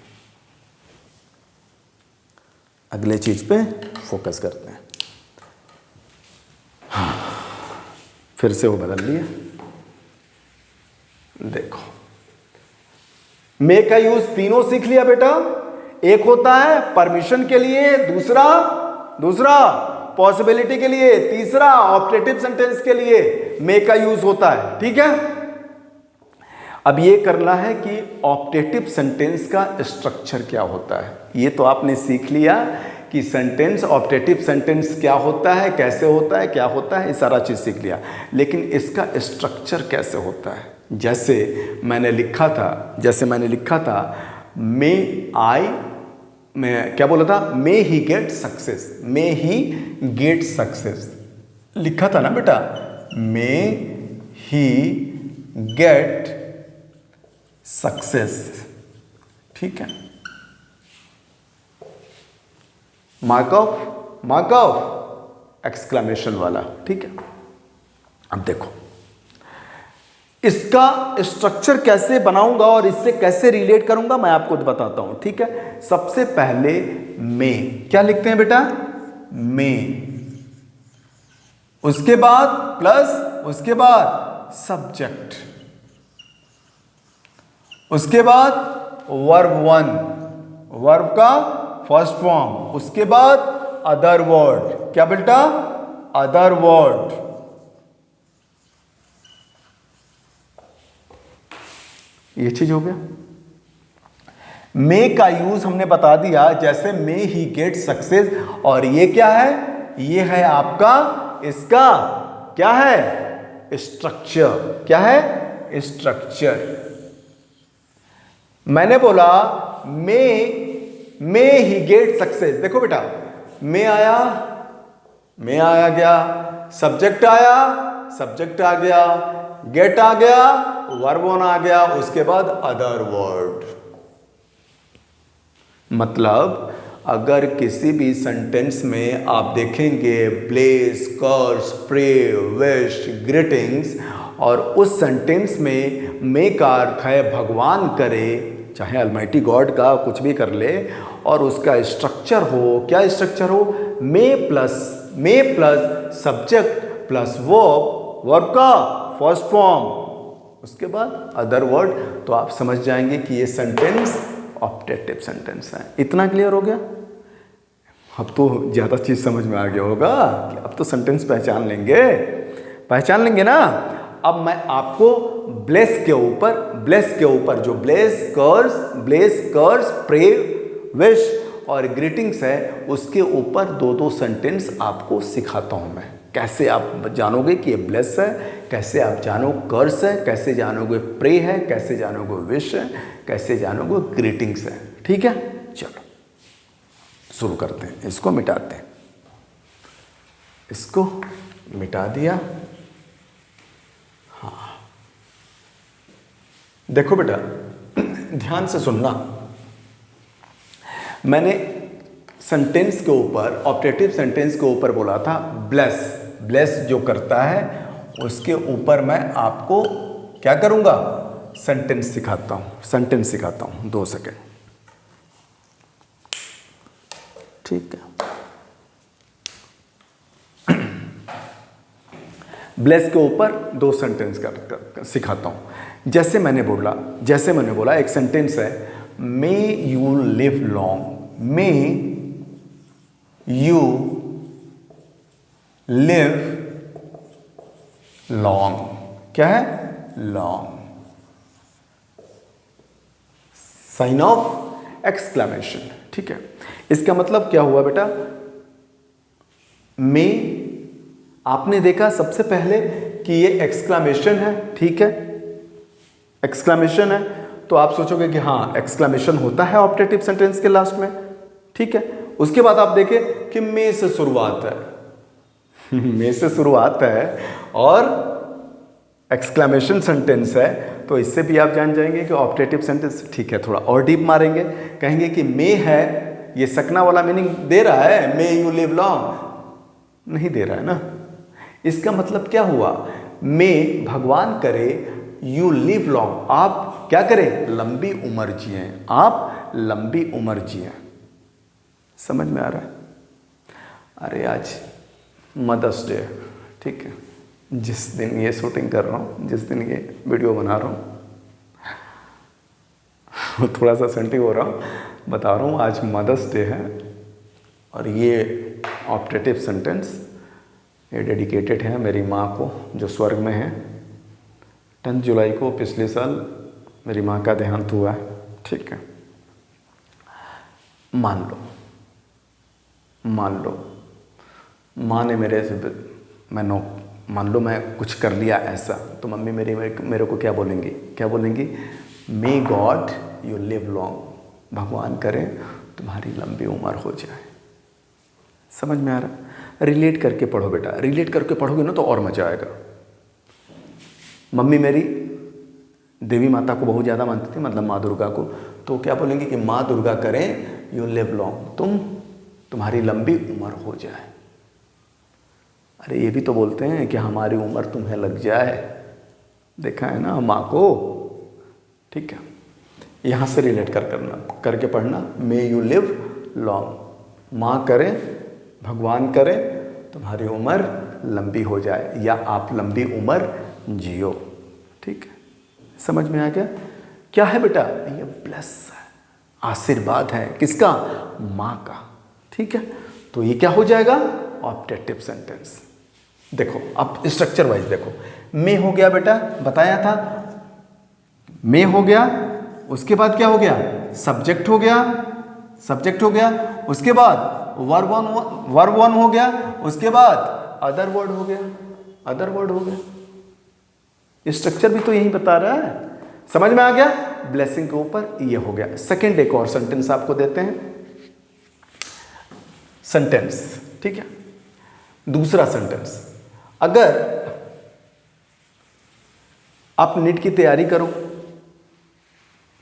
अगले चीज पे फोकस करते हैं। हाँ, फिर से वो बदल लिया। देखो, मे का यूज तीनों सीख लिया बेटा। एक होता है परमिशन के लिए, दूसरा पॉसिबिलिटी के लिए, तीसरा ऑप्टेटिव सेंटेंस के लिए मे का यूज होता है। ठीक है, अब ये करना है कि ऑप्टेटिव सेंटेंस का स्ट्रक्चर क्या होता है। ये तो आपने सीख लिया कि सेंटेंस, ऑप्टेटिव सेंटेंस क्या होता है, कैसे होता है, क्या होता है, ये सारा चीज सीख लिया। लेकिन इसका स्ट्रक्चर कैसे होता है? जैसे मैंने लिखा था मैं क्या बोला था? मे ही गेट सक्सेस लिखा था ना बेटा। मे ही गेट सक्सेस, ठीक है। मार्क ऑफ एक्सक्लेमेशन वाला, ठीक है। अब देखो इसका स्ट्रक्चर कैसे बनाऊंगा और इससे कैसे रिलेट करूंगा, मैं आपको बताता हूं, ठीक है। सबसे पहले मे क्या लिखते हैं बेटा? मे, उसके बाद प्लस, उसके बाद सब्जेक्ट, उसके बाद वर्ब का फर्स्ट फॉर्म, उसके बाद अदर वर्ड। क्या बेटा? Other word. ये चीज हो गया। मे का यूज हमने बता दिया, जैसे मे ही गेट सक्सेस। और ये क्या है? ये है आपका, इसका क्या है? स्ट्रक्चर। क्या है? स्ट्रक्चर। मैंने बोला मे ही गेट सक्सेस। देखो बेटा, मे आया गया, सब्जेक्ट आ गया, गेट आ गया, वर्ब ऑन आ गया, उसके बाद अदर वर्ड। मतलब अगर किसी भी सेंटेंस में आप देखेंगे bless, curse, pray, wish, greetings, और उस सेंटेंस में मे का अर्थ है भगवान करे, चाहे अलमाइटी गॉड का कुछ भी कर ले, और उसका स्ट्रक्चर हो, क्या स्ट्रक्चर हो, मे प्लस सब्जेक्ट प्लस वर्ब का फर्स्ट फॉर्म, उसके बाद अदर वर्ड, तो आप समझ जाएंगे कि ये सेंटेंस ऑप्टेटिव सेंटेंस है। इतना क्लियर हो गया? अब तो ज़्यादा चीज़ समझ में आ गया होगा कि अब तो सेंटेंस पहचान लेंगे ना। अब मैं आपको ब्लेस के ऊपर जो ब्लेस कर्स प्रे विश और ग्रीटिंग्स है, उसके ऊपर दो सेंटेंस आपको सिखाता हूं मैं। कैसे आप जानोगे कि ये ब्लेस है, कैसे आप जानो कर्स है, कैसे जानोगे प्रे है, कैसे जानोगे विश है, कैसे जानोगे ग्रीटिंग्स है। ठीक है, चलो शुरू करते हैं। इसको मिटाते हैं, इसको मिटा दिया। हाँ, देखो बेटा ध्यान से सुनना। मैंने सेंटेंस के ऊपर, ऑप्टेटिव सेंटेंस के ऊपर बोला था ब्लेस जो करता है उसके ऊपर मैं आपको क्या करूंगा, सेंटेंस सिखाता हूं। 2 सेकेंड, ठीक है। ब्लेस के ऊपर 2 सेंटेंस का सिखाता हूं। जैसे मैंने बोला एक सेंटेंस है, may you live long, may you live long, क्या है, लॉन्ग, साइन ऑफ एक्सक्लेमेशन। ठीक है, इसका मतलब क्या हुआ बेटा, मे आपने देखा सबसे पहले कि ये एक्सक्लेमेशन है, ठीक है, एक्सक्लेमेशन है, तो आप सोचोगे कि हाँ एक्सक्लेमेशन होता है ऑप्टेटिव सेंटेंस के लास्ट में, ठीक है। उसके बाद आप देखें कि मे से शुरुआत है मे से शुरुआत है और एक्सक्लेमेशन सेंटेंस है, तो इससे भी आप जान जाएंगे कि ऑप्टेटिव सेंटेंस। ठीक है, थोड़ा और डीप मारेंगे, कहेंगे कि मे है, ये सकना वाला मीनिंग दे रहा है, मे यू लिव लॉन्ग नहीं दे रहा है ना। इसका मतलब क्या हुआ, मे भगवान करे, यू लिव लॉन्ग आप क्या करें, लंबी उम्र जिए, आप लंबी उम्र जिए। समझ में आ रहा है? अरे आज मदर्स डे, ठीक है, जिस दिन ये शूटिंग कर रहा हूँ, जिस दिन ये वीडियो बना रहा हूँ थोड़ा सा सेंटिव हो रहा हूँ, बता रहा हूँ आज मदर्स डे है, और ये ऑप्टेटिव सेंटेंस ये डेडिकेटेड है मेरी माँ को जो स्वर्ग में है। 10 जुलाई को पिछले साल मेरी माँ का देहांत हुआ है, ठीक है। मान लो माँ ने मान लो मैं कुछ कर लिया ऐसा, तो मम्मी मेरे को क्या बोलेंगी, may God you live long, भगवान करे तुम्हारी लंबी उम्र हो जाए। समझ में आ रहा? रिलेट करके पढ़ो बेटा, रिलेट करके पढ़ोगे ना तो और मजा आएगा। मम्मी मेरी देवी माता को बहुत ज़्यादा मानती थी, मतलब माँ दुर्गा को, तो क्या बोलेंगे कि माँ दुर्गा करें यू लिव लॉन्ग, तुम्हारी लंबी उम्र हो जाए। अरे ये भी तो बोलते हैं कि हमारी उम्र तुम्हें लग जाए, देखा है ना माँ को, ठीक है। यहाँ से रिलेट करके पढ़ना, मे यू लिव लॉन्ग, माँ करे, भगवान करे तुम्हारी उम्र लंबी हो जाए, या आप लंबी उम्र जियो, ठीक है। समझ में आ गया? क्या है बेटा, ये ब्लेस है, आशीर्वाद है, किसका, माँ का, ठीक है। तो ये क्या हो जाएगा, ऑप्टेटिव सेंटेंस। देखो अब स्ट्रक्चर वाइज देखो, मे हो गया बेटा, बताया था, मे हो गया, उसके बाद क्या हो गया, सब्जेक्ट हो गया, उसके बाद वर्ब वन हो गया, उसके बाद अदर वर्ड हो गया। स्ट्रक्चर भी तो यही बता रहा है। समझ में आ गया? ब्लेसिंग के ऊपर ये हो गया। सेकंड एक और सेंटेंस आपको देते हैं, सेंटेंस, ठीक है। दूसरा सेंटेंस, अगर आप नीट की तैयारी करो,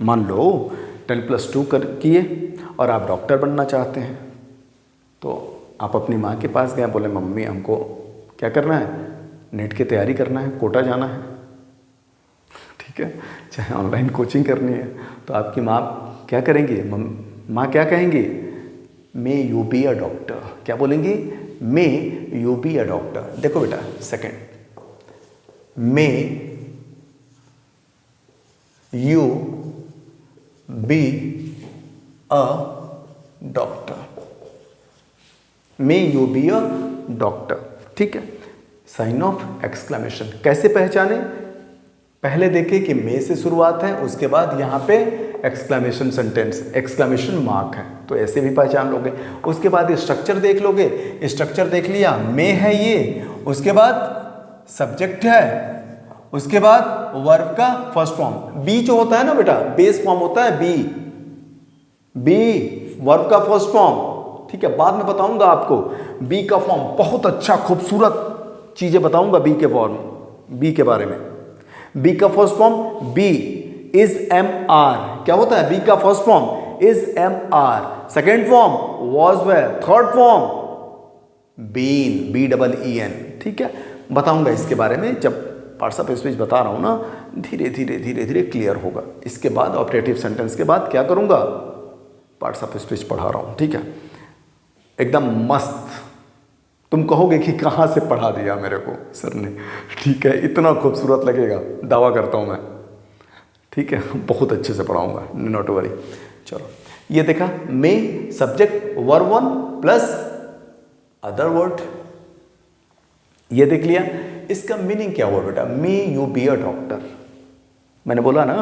मान लो 10+2 किए और आप डॉक्टर बनना चाहते हैं, तो आप अपनी माँ के पास गए, बोले मम्मी हमको क्या करना है, नीट की तैयारी करना है, कोटा जाना है, ठीक ठीक है। चाहे ऑनलाइन कोचिंग करनी है तो आपकी माँ क्या करेंगी, माँ क्या कहेंगी, मे यू बी अ डॉक्टर। क्या बोलेंगी, मे यू बी अ डॉक्टर। देखो बेटा second, may you be a doctor, may you be a doctor. ठीक है, साइन ऑफ एक्सक्लेमेशन। कैसे पहचाने, पहले देखें कि मे से शुरुआत है, उसके बाद यहाँ पे एक्सक्लेमेशन सेंटेंस, एक्सक्लेमेशन मार्क है, तो ऐसे भी पहचान लोगे। उसके बाद स्ट्रक्चर देख लोगे, स्ट्रक्चर देख लिया, मे है ये, उसके बाद सब्जेक्ट है, उसके बाद वर्ब का फर्स्ट फॉर्म, बी जो होता है ना बेटा, बेस फॉर्म होता है बी, बी वर्ब का फर्स्ट फॉर्म। ठीक है, बाद में बताऊंगा आपको बी का फॉर्म, बहुत अच्छा खूबसूरत चीजें बताऊंगा बी के फॉर्म, बी के बारे में। बी का first form be is am are. क्या होता है, बी का first form is am are, second form was were, third form been, B double E N. ठीक है, बताऊंगा इसके बारे में जब पार्ट्स ऑफ स्पीच बता रहा हूं ना, धीरे धीरे धीरे धीरे क्लियर होगा। इसके बाद ऑपरेटिव सेंटेंस के बाद क्या करूंगा, पार्ट्स ऑफ स्पीच पढ़ा रहा हूं। ठीक है, एकदम मस्त, तुम कहोगे कि कहाँ से पढ़ा दिया मेरे को सर ने। ठीक है, इतना खूबसूरत लगेगा, दावा करता हूँ मैं। ठीक है, बहुत अच्छे से पढ़ाऊँगा, नॉट वरी। चलो, ये देखा, may subject verb one plus other word, ये देख लिया। इसका मीनिंग क्या हुआ बेटा, may you be a doctor. मैंने बोला ना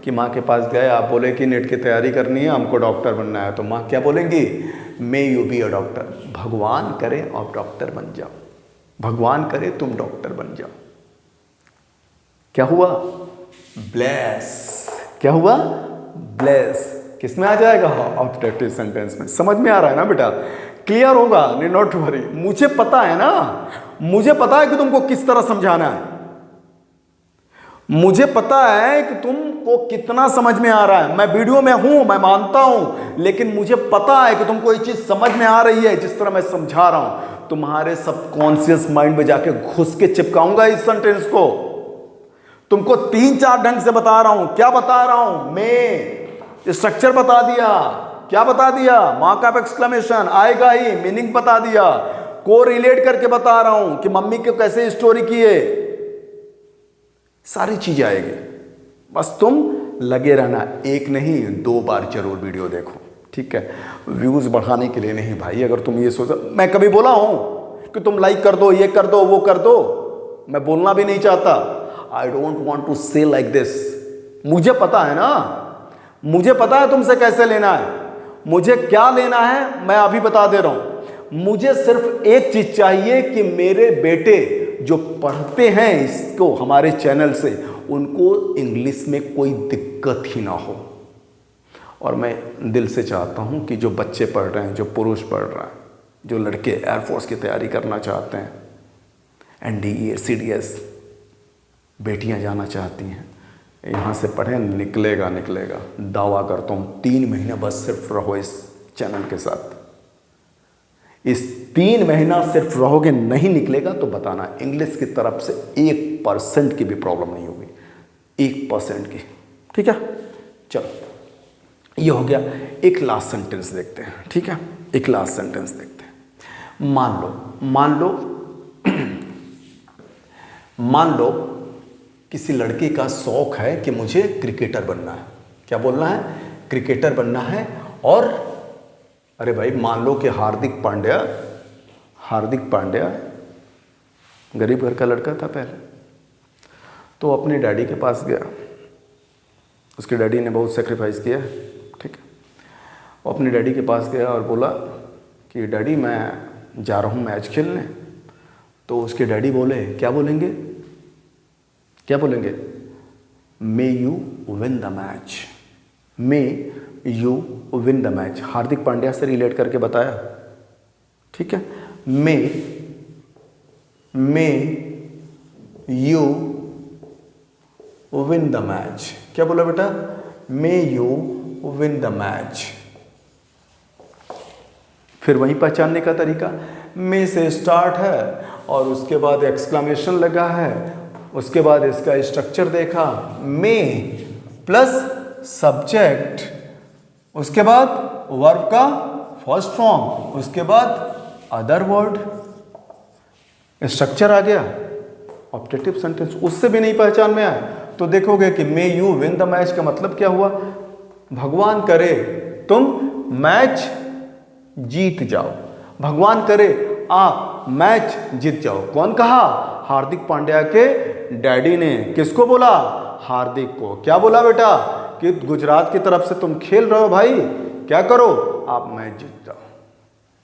कि माँ के पास गए, आप बोले कि नेट की तैयारी करनी है, हमको डॉक्टर बनना है, तो माँ क्या बोलेंगी, मे यू बी अ डॉक्टर। भगवान करे आप डॉक्टर बन जाओ, भगवान करे तुम डॉक्टर बन जाओ। क्या हुआ, ब्लेस। क्या हुआ, ब्लेस। किसमें आ जाएगा, ऑब्जेक्टिव सेंटेंस में। समझ में आ रहा है ना बेटा, क्लियर होगा, नॉट वरी। मुझे पता है ना, मुझे पता है कि तुमको किस तरह समझाना है, मुझे पता है कि तुमको कितना समझ में आ रहा है। मैं वीडियो में हूं, मैं मानता हूं, लेकिन मुझे पता है कि तुमको ये चीज समझ में आ रही है जिस तरह मैं समझा रहा हूं। तुम्हारे सबकॉन्शियस माइंड में जाके घुस के चिपकाऊंगा इस सेंटेंस को। तुमको 3-4 ढंग से बता रहा हूं। क्या बता रहा हूं, मैं स्ट्रक्चर बता दिया, क्या बता दिया, मार्क ऑफ एक्सक्लेमेशन आएगा ही, मीनिंग बता दिया, को रिलेट करके बता रहा हूं कि मम्मी को कैसे स्टोरी किए, सारी चीजें आएगी। बस तुम लगे रहना, एक नहीं 2 बार जरूर वीडियो देखो। ठीक है, व्यूज बढ़ाने के लिए नहीं भाई। अगर तुम ये सोचो, मैं कभी बोला हूं कि तुम लाइक कर दो, ये कर दो, वो कर दो, मैं बोलना भी नहीं चाहता। आई डोंट वॉन्ट टू से लाइक दिस। मुझे पता है ना, मुझे पता है तुमसे कैसे लेना है, मुझे क्या लेना है मैं अभी बता दे रहा हूं। मुझे सिर्फ एक चीज चाहिए कि मेरे बेटे जो पढ़ते हैं इसको हमारे चैनल से, उनको इंग्लिश में कोई दिक्कत ही ना हो। और मैं दिल से चाहता हूं कि जो बच्चे पढ़ रहे हैं, जो पुरुष पढ़ रहे हैं, जो लड़के एयरफोर्स की तैयारी करना चाहते हैं, NDE CDS, बेटियां जाना चाहती हैं, यहाँ से पढ़ें, निकलेगा निकलेगा, दावा करता हूँ। 3 महीने बस सिर्फ रहो इस चैनल के साथ। इस 3 महीना सिर्फ रहोगे, नहीं निकलेगा तो बताना। इंग्लिश की तरफ से 1% की भी प्रॉब्लम नहीं होगी, 1% की। ठीक है, चलो ये हो गया। एक लास्ट सेंटेंस देखते हैं। ठीक है, एक लास्ट सेंटेंस देखते हैं। मान लो किसी लड़की का शौक है कि मुझे क्रिकेटर बनना है। क्या बोलना है, क्रिकेटर बनना है। और अरे भाई, मान लो कि हार्दिक पांड्या गरीब घर का लड़का था पहले, तो अपने डैडी के पास गया। उसके डैडी ने बहुत सेक्रीफाइस किया। ठीक है, वो अपने डैडी के पास गया और बोला कि डैडी मैं जा रहा हूँ मैच खेलने। तो उसके डैडी बोले, क्या बोलेंगे, क्या बोलेंगे, may you win the match, may you win the match. Hardik Pandya से रिलेट करके बताया। ठीक है, may you win the match. क्या बोला बेटा, may you win the match. फिर वहीं पहचानने का तरीका, मे से स्टार्ट है और उसके बाद एक्सक्लेमेशन लगा है, उसके बाद इसका स्ट्रक्चर देखा, मे प्लस सब्जेक्ट, उसके बाद वर्ब का फर्स्ट फॉर्म, उसके बाद अदर वर्ड, स्ट्रक्चर आ गया, ऑब्जेक्टिव सेंटेंस। उससे भी नहीं पहचान में आया तो देखोगे कि मे यू विन द मैच का मतलब क्या हुआ, भगवान करे तुम मैच जीत जाओ, भगवान करे आप मैच जीत जाओ। कौन कहा, हार्दिक पांड्या के डैडी ने। किसको बोला, हार्दिक को। क्या बोला बेटा कि गुजरात की तरफ से तुम खेल रहे हो भाई, क्या करो आप मैच जीत जाओ।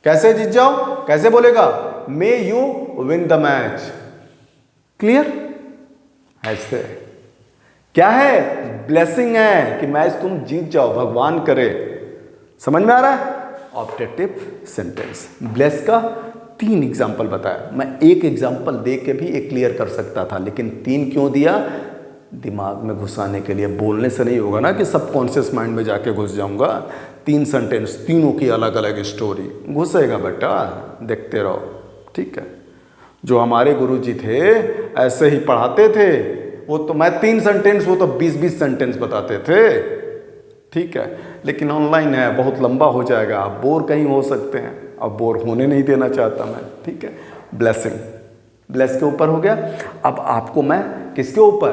कैसे जीत जाओ, कैसे बोलेगा, मे you win the match. Clear, ऐसे क्या है, ब्लेसिंग है कि मैच तुम जीत जाओ, भगवान करे। समझ में आ रहा है, ऑब्जेक्टिव सेंटेंस। ब्लेस का 3 एग्जाम्पल बताया, मैं एक एग्जाम्पल दे के भी एक क्लियर कर सकता था, लेकिन 3 क्यों दिया, दिमाग में घुसाने के लिए। बोलने से नहीं होगा ना कि सबकॉन्शियस माइंड में जाके घुस जाऊंगा। 3 सेंटेंस, तीनों की अलग अलग स्टोरी, घुसेगा बेटा, देखते रहो। ठीक है, जो हमारे गुरुजी थे ऐसे ही पढ़ाते थे, वो तो मैं 3 सेंटेंस, वो तो 20-20 सेंटेंस बताते थे। ठीक है, लेकिन ऑनलाइन है, बहुत लंबा हो जाएगा, आप बोर कहीं हो सकते हैं, अब बोर होने नहीं देना चाहता मैं। ठीक है, ब्लेसिंग, ब्लेस के ऊपर हो गया। अब आपको मैं किसके ऊपर,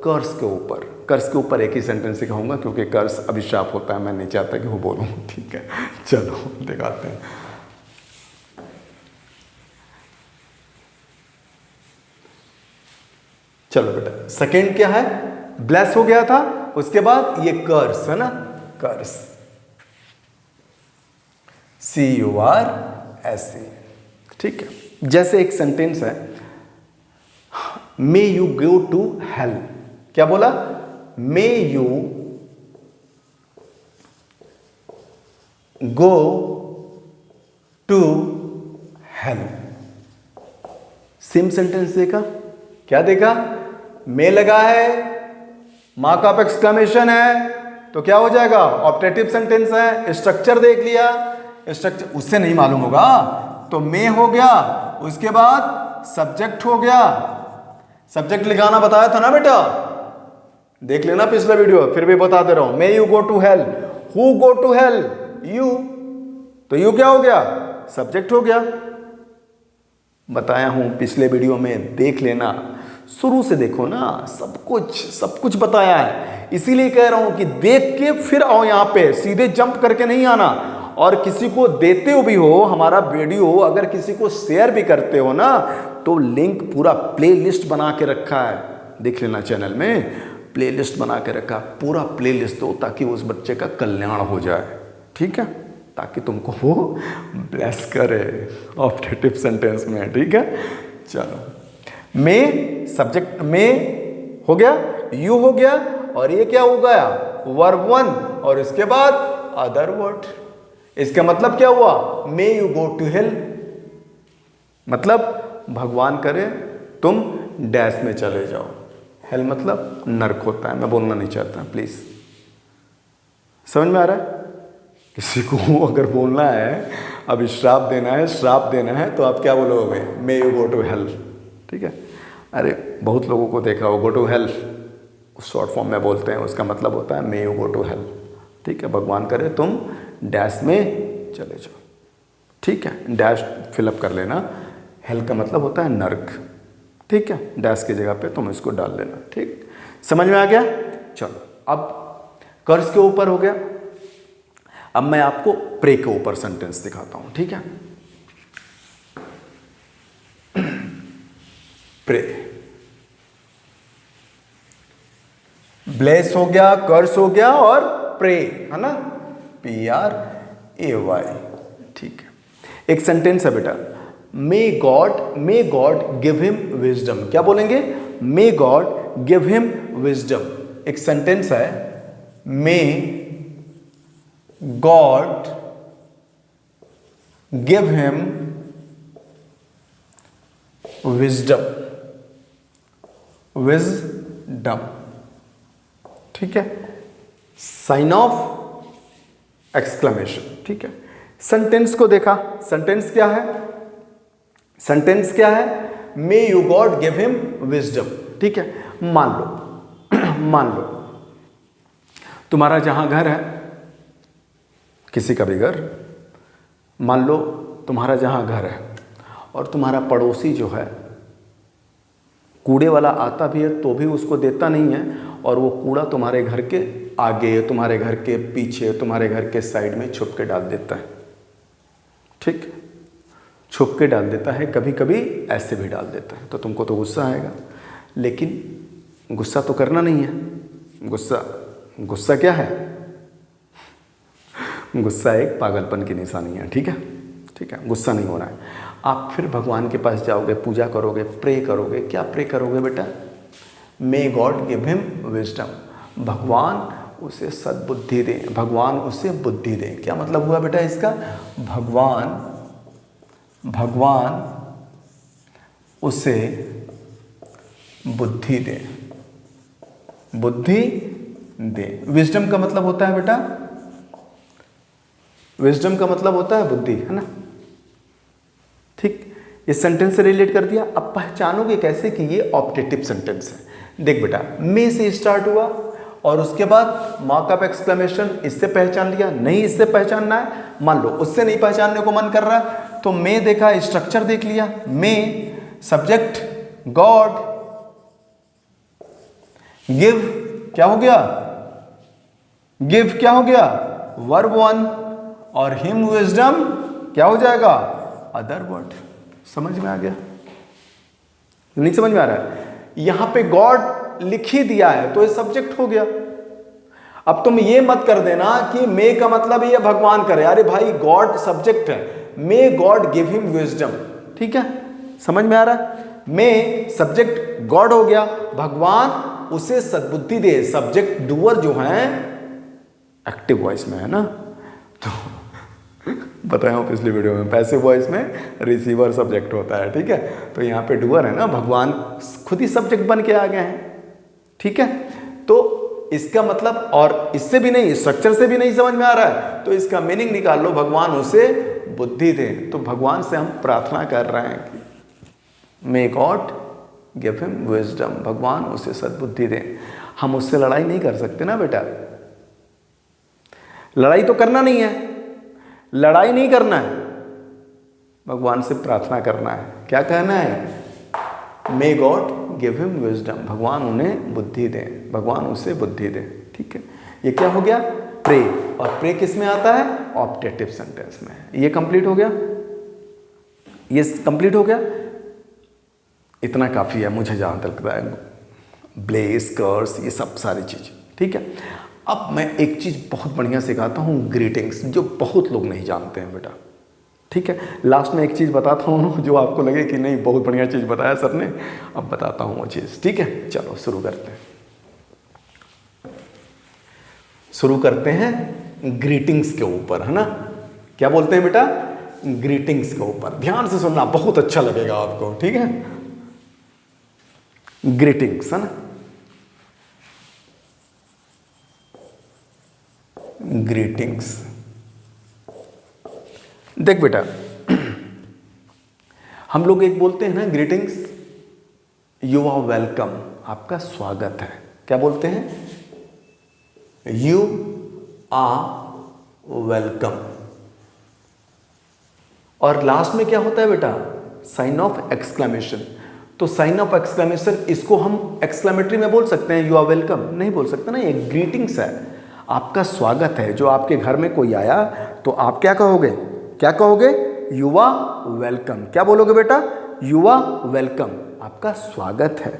कर्स के ऊपर, कर्स के ऊपर एक ही सेंटेंस सिखाऊंगा, क्योंकि कर्स अभिशाप होता है, मैं नहीं चाहता कि वो बोलूं। ठीक है, चलो दिखाते हैं। चलो बेटा, सेकेंड क्या है, ब्लेस हो गया था, उसके बाद ये कर्स है ना, कर्स, CURSE। ठीक है, जैसे एक सेंटेंस है, may you go to hell. क्या बोला, may you go to hell. Same sentence देखा, क्या देखा, मे लगा है, मार्क ऑफ एक्सक्लेमेशन है, तो क्या हो जाएगा, ऑब्जेक्टिव सेंटेंस है। स्ट्रक्चर देख लिया, स्ट्रक्चर उससे नहीं मालूम होगा, तो मे हो गया, उसके बाद सब्जेक्ट हो गया। सब्जेक्ट लिखाना बताया था ना बेटा, देख लेना पिछला वीडियो, फिर भी बता दे रहा हूं। May you go to hell, who go to hell, you, तो यू क्या हो गया, सब्जेक्ट हो गया। बताया हूं पिछले वीडियो में, देख लेना, शुरू से देखो ना, सब कुछ बताया है। इसीलिए कह रहा हूं कि देख के फिर आओ यहां पे, सीधे जंप करके नहीं आना। और किसी को देते हो भी हो हमारा वीडियो, अगर किसी को शेयर भी करते हो ना, तो लिंक पूरा प्लेलिस्ट बना के रखा है, देख लेना चैनल में, प्लेलिस्ट बना के रखा, पूरा प्लेलिस्ट दो ताकि उस बच्चे का कल्याण हो जाए। ठीक है, ताकि तुमको वो ब्लेस करे ऑब्जेक्टिव सेंटेंस में। ठीक है, चलो, मे सब्जेक्ट, मे हो गया, यू हो गया, और ये क्या हो गया, वर्ब 1, और इसके बाद अदर वर्ड। इसका मतलब क्या हुआ, may you go to hell, मतलब भगवान करे तुम डैश में चले जाओ। हेल मतलब नरक होता है, मैं बोलना नहीं चाहता, प्लीज समझ में आ रहा है। किसी को अगर बोलना है, अब श्राप देना है, श्राप देना है, तो आप क्या बोलोगे, may you go to hell. ठीक है, अरे बहुत लोगों को देखा हो, go to hell short form में बोलते हैं, उसका मतलब होता है may you go to hell. ठीक है, भगवान करे तुम डैश में चले जाओ। ठीक है, डैश फिलअप कर लेना, हेल का मतलब होता है नर्क। ठीक है, डैश की जगह पे तुम इसको डाल लेना। ठीक, समझ में आ गया। चलो, अब कर्ज के ऊपर हो गया, अब मैं आपको प्रे के ऊपर सेंटेंस दिखाता हूं। ठीक है, प्रे, ब्लेस हो गया, कर्स हो गया, और प्रे है ना, PRAY। ठीक है, एक सेंटेंस है बेटा, may God give him wisdom. क्या बोलेंगे, may God give him wisdom. एक सेंटेंस है, may God give him wisdom, wisdom. ठीक है, साइन ऑफ एक्सक्लेमेशन। ठीक है, सेंटेंस को देखा, सेंटेंस क्या है, सेंटेंस क्या है, may you God give him wisdom. ठीक है। मान लो मान लो तुम्हारा जहां घर है, किसी का भी घर, मान लो तुम्हारा जहां घर है और तुम्हारा पड़ोसी जो है कूड़े वाला आता भी है तो भी उसको देता नहीं है, और वो कूड़ा तुम्हारे घर के आगे, तुम्हारे घर के पीछे, तुम्हारे घर के साइड में छुप के डाल देता है। ठीक, छुप के डाल देता है, कभी कभी ऐसे भी डाल देता है, तो तुमको तो गुस्सा आएगा, लेकिन गुस्सा तो करना नहीं है। गुस्सा क्या है? गुस्सा एक पागलपन की निशानी है। ठीक है, ठीक है, गुस्सा नहीं होना है। आप फिर भगवान के पास जाओगे, पूजा करोगे, प्रे करोगे। क्या प्रे करोगे बेटा? May God give him wisdom, भगवान उसे सद्बुद्धि दे, भगवान उसे बुद्धि दे। क्या मतलब हुआ बेटा इसका? भगवान उसे बुद्धि दे, बुद्धि दे। विजडम का मतलब होता है बेटा, विजडम का मतलब होता है बुद्धि, है ना? ठीक, इस सेंटेंस से रिलेट कर दिया। अब पहचानोगे कैसे कि ये ऑप्टेटिव सेंटेंस है? देख बेटा, मे से स्टार्ट हुआ और उसके बाद मार्क ऑफ एक्सक्लेमेशन, इससे पहचान लिया। नहीं इससे पहचानना है, मान लो उससे नहीं पहचानने को मन कर रहा है तो मे देखा, स्ट्रक्चर देख लिया। मे सब्जेक्ट गॉड, गिव क्या हो गया? गिव क्या हो गया? वर्ब वन, और हिम विजडम क्या हो जाएगा? Other word. समझ में आ गया? नहीं समझ में आ रहा है? यहां पे गॉड लिख ही दिया है तो ये सब्जेक्ट हो गया। अब तुम ये मत कर देना कि मे का मतलब ये भगवान करे। अरे भाई, गॉड सब्जेक्ट है, may God give him wisdom. ठीक है, समझ में आ रहा है? मे सब्जेक्ट गॉड हो गया, भगवान उसे सद्बुद्धि दे। सब्जेक्ट डूअर जो है एक्टिव वॉइस में है ना, तो बताया हूँ पिछली वीडियो में, पैसिव वॉइस में रिसीवर सब्जेक्ट होता है। ठीक है, तो यहाँ पे डूअर है ना, भगवान खुद ही सब्जेक्ट बन के आ गए हैं। ठीक है, तो इसका मतलब, और इससे भी नहीं, स्ट्रक्चर से भी नहीं समझ में आ रहा है तो इसका मीनिंग निकाल लो, भगवान उसे बुद्धि दे। तो भगवान से हम प्रार्थना कर रहे हैं कि may God give him wisdom, भगवान उसे सद्बुद्धि दे। हम उससे लड़ाई नहीं कर सकते ना बेटा, लड़ाई तो करना नहीं है, लड़ाई नहीं करना है, भगवान से प्रार्थना करना है। क्या कहना है? May God give him wisdom, भगवान उन्हें बुद्धि दे, भगवान उसे बुद्धि दे। ठीक है, ये क्या हो गया? प्रे। और प्रे किस में आता है? ऑप्टेटिव सेंटेंस में। ये कंप्लीट हो गया, ये कंप्लीट हो गया। इतना काफी है मुझे जहां तक लगता है। ब्लेस, कर्स, ये सब सारी चीज। ठीक है, अब मैं एक चीज़ बहुत बढ़िया सिखाता हूँ, ग्रीटिंग्स, जो बहुत लोग नहीं जानते हैं बेटा। ठीक है, लास्ट में एक चीज़ बताता हूँ जो आपको लगे कि नहीं बहुत बढ़िया चीज़ बताया सर ने, अब बताता हूँ वो चीज़। ठीक है, चलो शुरू करते हैं। शुरू करते हैं ग्रीटिंग्स के ऊपर, है ना? क्या बोलते हैं बेटा? ग्रीटिंग्स के ऊपर। ध्यान से सुनना, बहुत अच्छा लगेगा आपको। ठीक है, ग्रीटिंग्स, है ना? ग्रीटिंग्स। देख बेटा, हम लोग एक बोलते हैं ना ग्रीटिंग्स, यू आर वेलकम, आपका स्वागत है। क्या बोलते हैं? You are welcome. और लास्ट में क्या होता है बेटा? Sign of exclamation. तो साइन ऑफ एक्सक्लेमेशन, इसको हम एक्सक्लेमेटरी में बोल सकते हैं, यू आर वेलकम नहीं बोल सकते ना, ये ग्रीटिंग्स है, आपका स्वागत है। जो आपके घर में कोई आया तो आप क्या कहोगे? क्या कहोगे? You are welcome. क्या बोलोगे बेटा? यू आर वेलकम, आपका स्वागत है।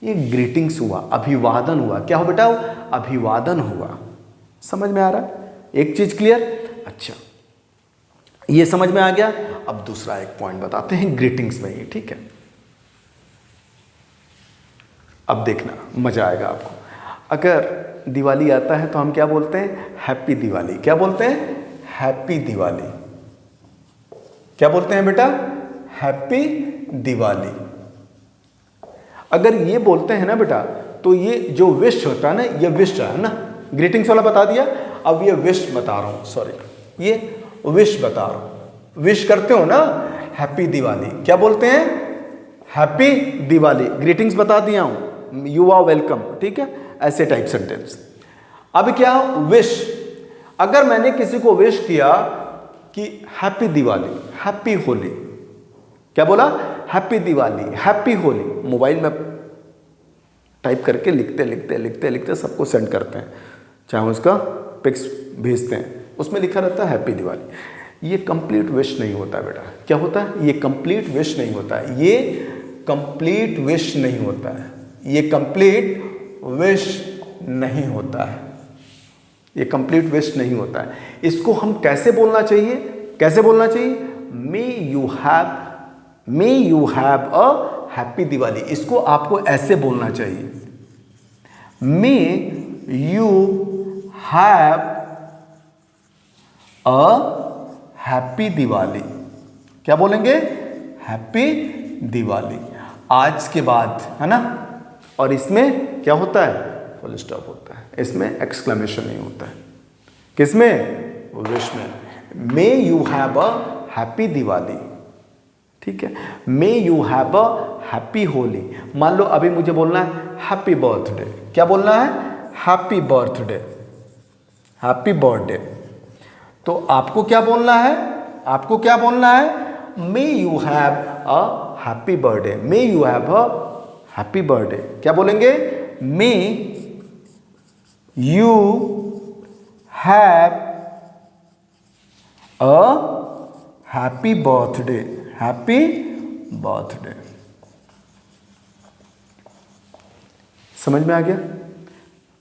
ये ग्रीटिंग्स हुआ, अभिवादन हुआ। क्या हो बेटा? अभिवादन हुआ। समझ में आ रहा है? एक चीज क्लियर? अच्छा, ये समझ में आ गया। अब दूसरा एक पॉइंट बताते हैं ग्रीटिंग्स में ही। ठीक है, अब देखना मजा आएगा आपको। अगर दिवाली आता है तो हम क्या बोलते हैं? हैप्पी दिवाली। क्या बोलते हैं? हैप्पी दिवाली। क्या बोलते हैं बेटा? हैप्पी दिवाली। अगर ये बोलते हैं ना बेटा, तो ये जो विश होता है ना, ये विश है ना, ग्रीटिंग्स वाला बता दिया। अब ये विश बता रहा हूं, सॉरी, ये विश बता रहा हूं। विश करते हो ना, हैप्पी दिवाली। क्या बोलते हैं? हैप्पी दिवाली, ग्रीटिंग्स बता दिया हूं, यू आर वेलकम, ठीक है, ऐसे टाइप सेंटेंस। अब क्या विश, अगर मैंने किसी को विश किया कि हैप्पी दिवाली, हैप्पी होली, क्या बोला, happy Diwali, happy Holi, mobile में टाइप करके लिखते लिखते लिखते लिखते सबको सेंड करते हैं, चाहे उसका पिक्स भेजते हैं, उसमें लिखा रहता है हैप्पी दिवाली। ये कंप्लीट विश नहीं होता बेटा, क्या होता है, ये कंप्लीट विश नहीं होता है, ये कंप्लीट विश नहीं होता है, ये कंप्लीट विश नहीं होता है, ये कंप्लीट विश नहीं होता है। इसको हम कैसे बोलना चाहिए, कैसे बोलना चाहिए, may you have a happy Diwali, इसको आपको ऐसे बोलना चाहिए, may you have a happy Diwali, क्या बोलेंगे, हैप्पी दिवाली। आज के बाद, है ना, और इसमें क्या होता है, फुल स्टॉप होता है, इसमें एक्सक्लेमेशन नहीं होता है, किसमें, विश में। May you have a happy Diwali, ठीक है, may you have a happy Holi. मान लो अभी मुझे बोलना है हैप्पी बर्थडे, क्या बोलना है, हैप्पी बर्थडे, हैप्पी बर्थडे, तो आपको क्या बोलना है, आपको क्या बोलना है, may you have a happy birthday, may you have a happy birthday, क्या बोलेंगे, may you have a happy birthday, happy birthday. समझ में आ गया।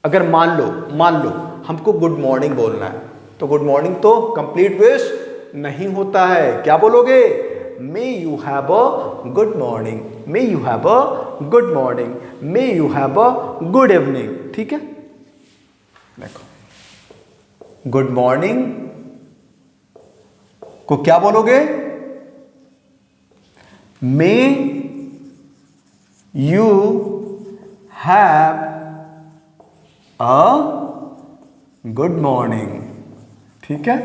अगर मान लो हमको गुड मॉर्निंग बोलना है, तो गुड मॉर्निंग तो कंप्लीट विश नहीं होता है, क्या बोलोगे, may you have a good morning, may you have a good morning, may you have a good evening, ठीक है। देखो गुड मॉर्निंग को क्या बोलोगे, may you have a good morning, ठीक है,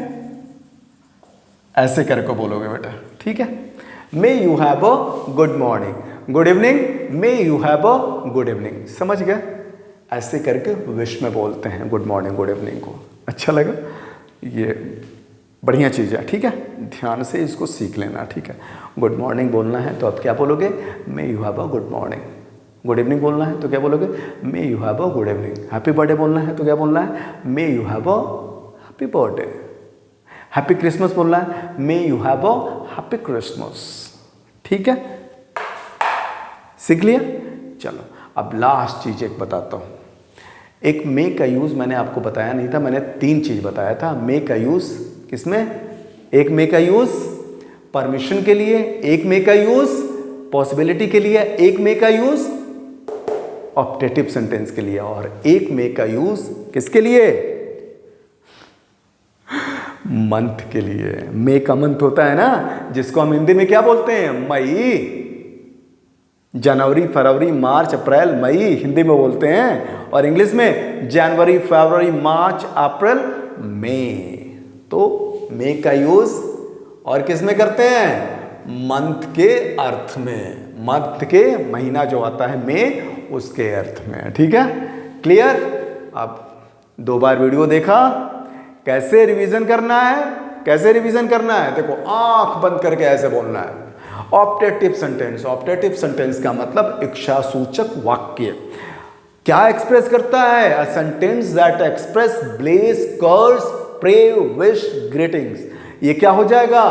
ऐसे करके बोलोगे बेटा, ठीक है। May you have a good morning, good evening, may you have a good evening, समझ गए, ऐसे करके विश में बोलते हैं गुड मॉर्निंग गुड इवनिंग को। अच्छा लगा, ये बढ़िया चीज़ है, ठीक है, ध्यान से इसको सीख लेना, ठीक है। गुड मॉर्निंग बोलना है तो आप क्या बोलोगे, may you have a good morning. Good evening बोलना है तो क्या बोलोगे, may you have a good evening. Happy birthday बोलना है तो क्या बोलना है, may you have a happy birthday. Happy Christmas बोलना है, may you have a happy Christmas, ठीक है, सीख लिया। चलो अब लास्ट चीज एक बताता हूं। एक मे का यूज मैंने आपको बताया नहीं था, मैंने 3 चीज बताया था। मे का यूज किसमें, एक मे का यूज परमिशन के लिए, एक मे का यूज पॉसिबिलिटी के लिए, एक मे का यूज ऑप्टेटिव सेंटेंस के लिए, और एक मे का यूज किसके लिए, मंथ के लिए। मे का मंथ होता है ना, जिसको हम हिंदी में क्या बोलते हैं, मई। जनवरी, फरवरी, मार्च, अप्रैल, मई हिंदी में बोलते हैं, और इंग्लिश में जनवरी, फरवरी, मार्च, अप्रैल, मई। तो मे का यूज और किस में करते हैं, मंथ के अर्थ में, मंथ के महीना जो आता है मे, उसके अर्थ में, ठीक है, क्लियर। अब 2 बार वीडियो देखा, कैसे रिवीजन करना है, कैसे रिवीजन करना है, देखो आंख बंद करके ऐसे बोलना है। ऑप्टेटिव सेंटेंस, ऑप्टेटिव सेंटेंस का मतलब इच्छासूचक वाक्य। क्या एक्सप्रेस करता है, a sentence that express bless, curse, pray, wish, greetings. ये क्या हो जाएगा,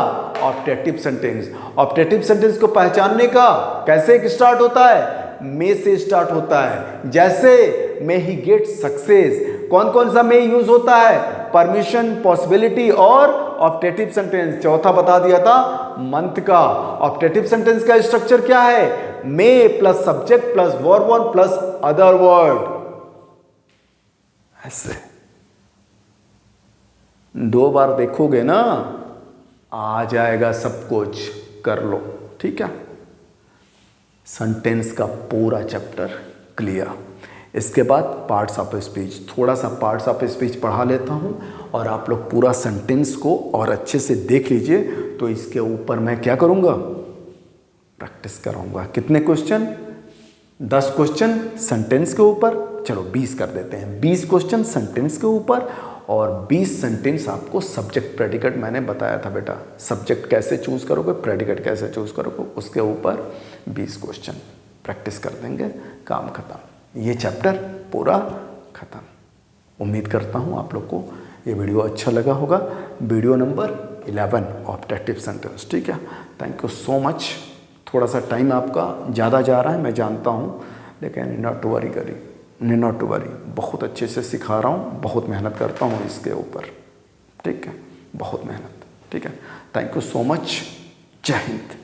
ऑप्टेटिव सेंटेंस। ऑप्टेटिव सेंटेंस को पहचानने का कैसे स्टार्ट होता है, मे से स्टार्ट होता है। जैसे मे ही गेट सक्सेस, कौन कौन सा मे यूज होता है, परमिशन, पॉसिबिलिटी और ऑप्टेटिव सेंटेंस। चौथा बता दिया था मंथ का। ऑप्टेटिव सेंटेंस का स्ट्रक्चर क्या है, may plus subject plus verb one plus other word, ऐसे 2 बार देखोगे ना, आ जाएगा सब कुछ, कर लो, ठीक है। सेंटेंस का पूरा चैप्टर क्लियर। इसके बाद पार्ट्स ऑफ स्पीच, थोड़ा सा पार्ट्स ऑफ स्पीच पढ़ा लेता हूँ, और आप लोग पूरा सेंटेंस को और अच्छे से देख लीजिए। तो इसके ऊपर मैं क्या करूँगा, प्रैक्टिस कराऊंगा। कितने क्वेश्चन? 10 क्वेश्चन सेंटेंस के ऊपर, चलो 20 कर देते हैं। 20 क्वेश्चन सेंटेंस के ऊपर और 20 सेंटेंस आपको सब्जेक्ट प्रेडिकेट मैंने बताया था बेटा, सब्जेक्ट कैसे चूज करोगे, प्रेडिकेट कैसे चूज करोगे, उसके ऊपर 20 क्वेश्चन प्रैक्टिस कर देंगे, काम खत्म। ये चैप्टर पूरा खत्म। उम्मीद करता हूँ आप लोग को ये वीडियो अच्छा लगा होगा। वीडियो नंबर 11 ऑब्जेक्टिव सेंटेंस, ठीक है। Thank you so much. थोड़ा सा टाइम आपका ज़्यादा जा रहा है मैं जानता हूँ, लेकिन नॉट टू वरी करी, नॉट टू वरी, बहुत अच्छे से सिखा रहा हूँ, बहुत मेहनत करता हूँ इसके ऊपर, ठीक है, बहुत मेहनत, ठीक है। Thank you so much. जय हिंद।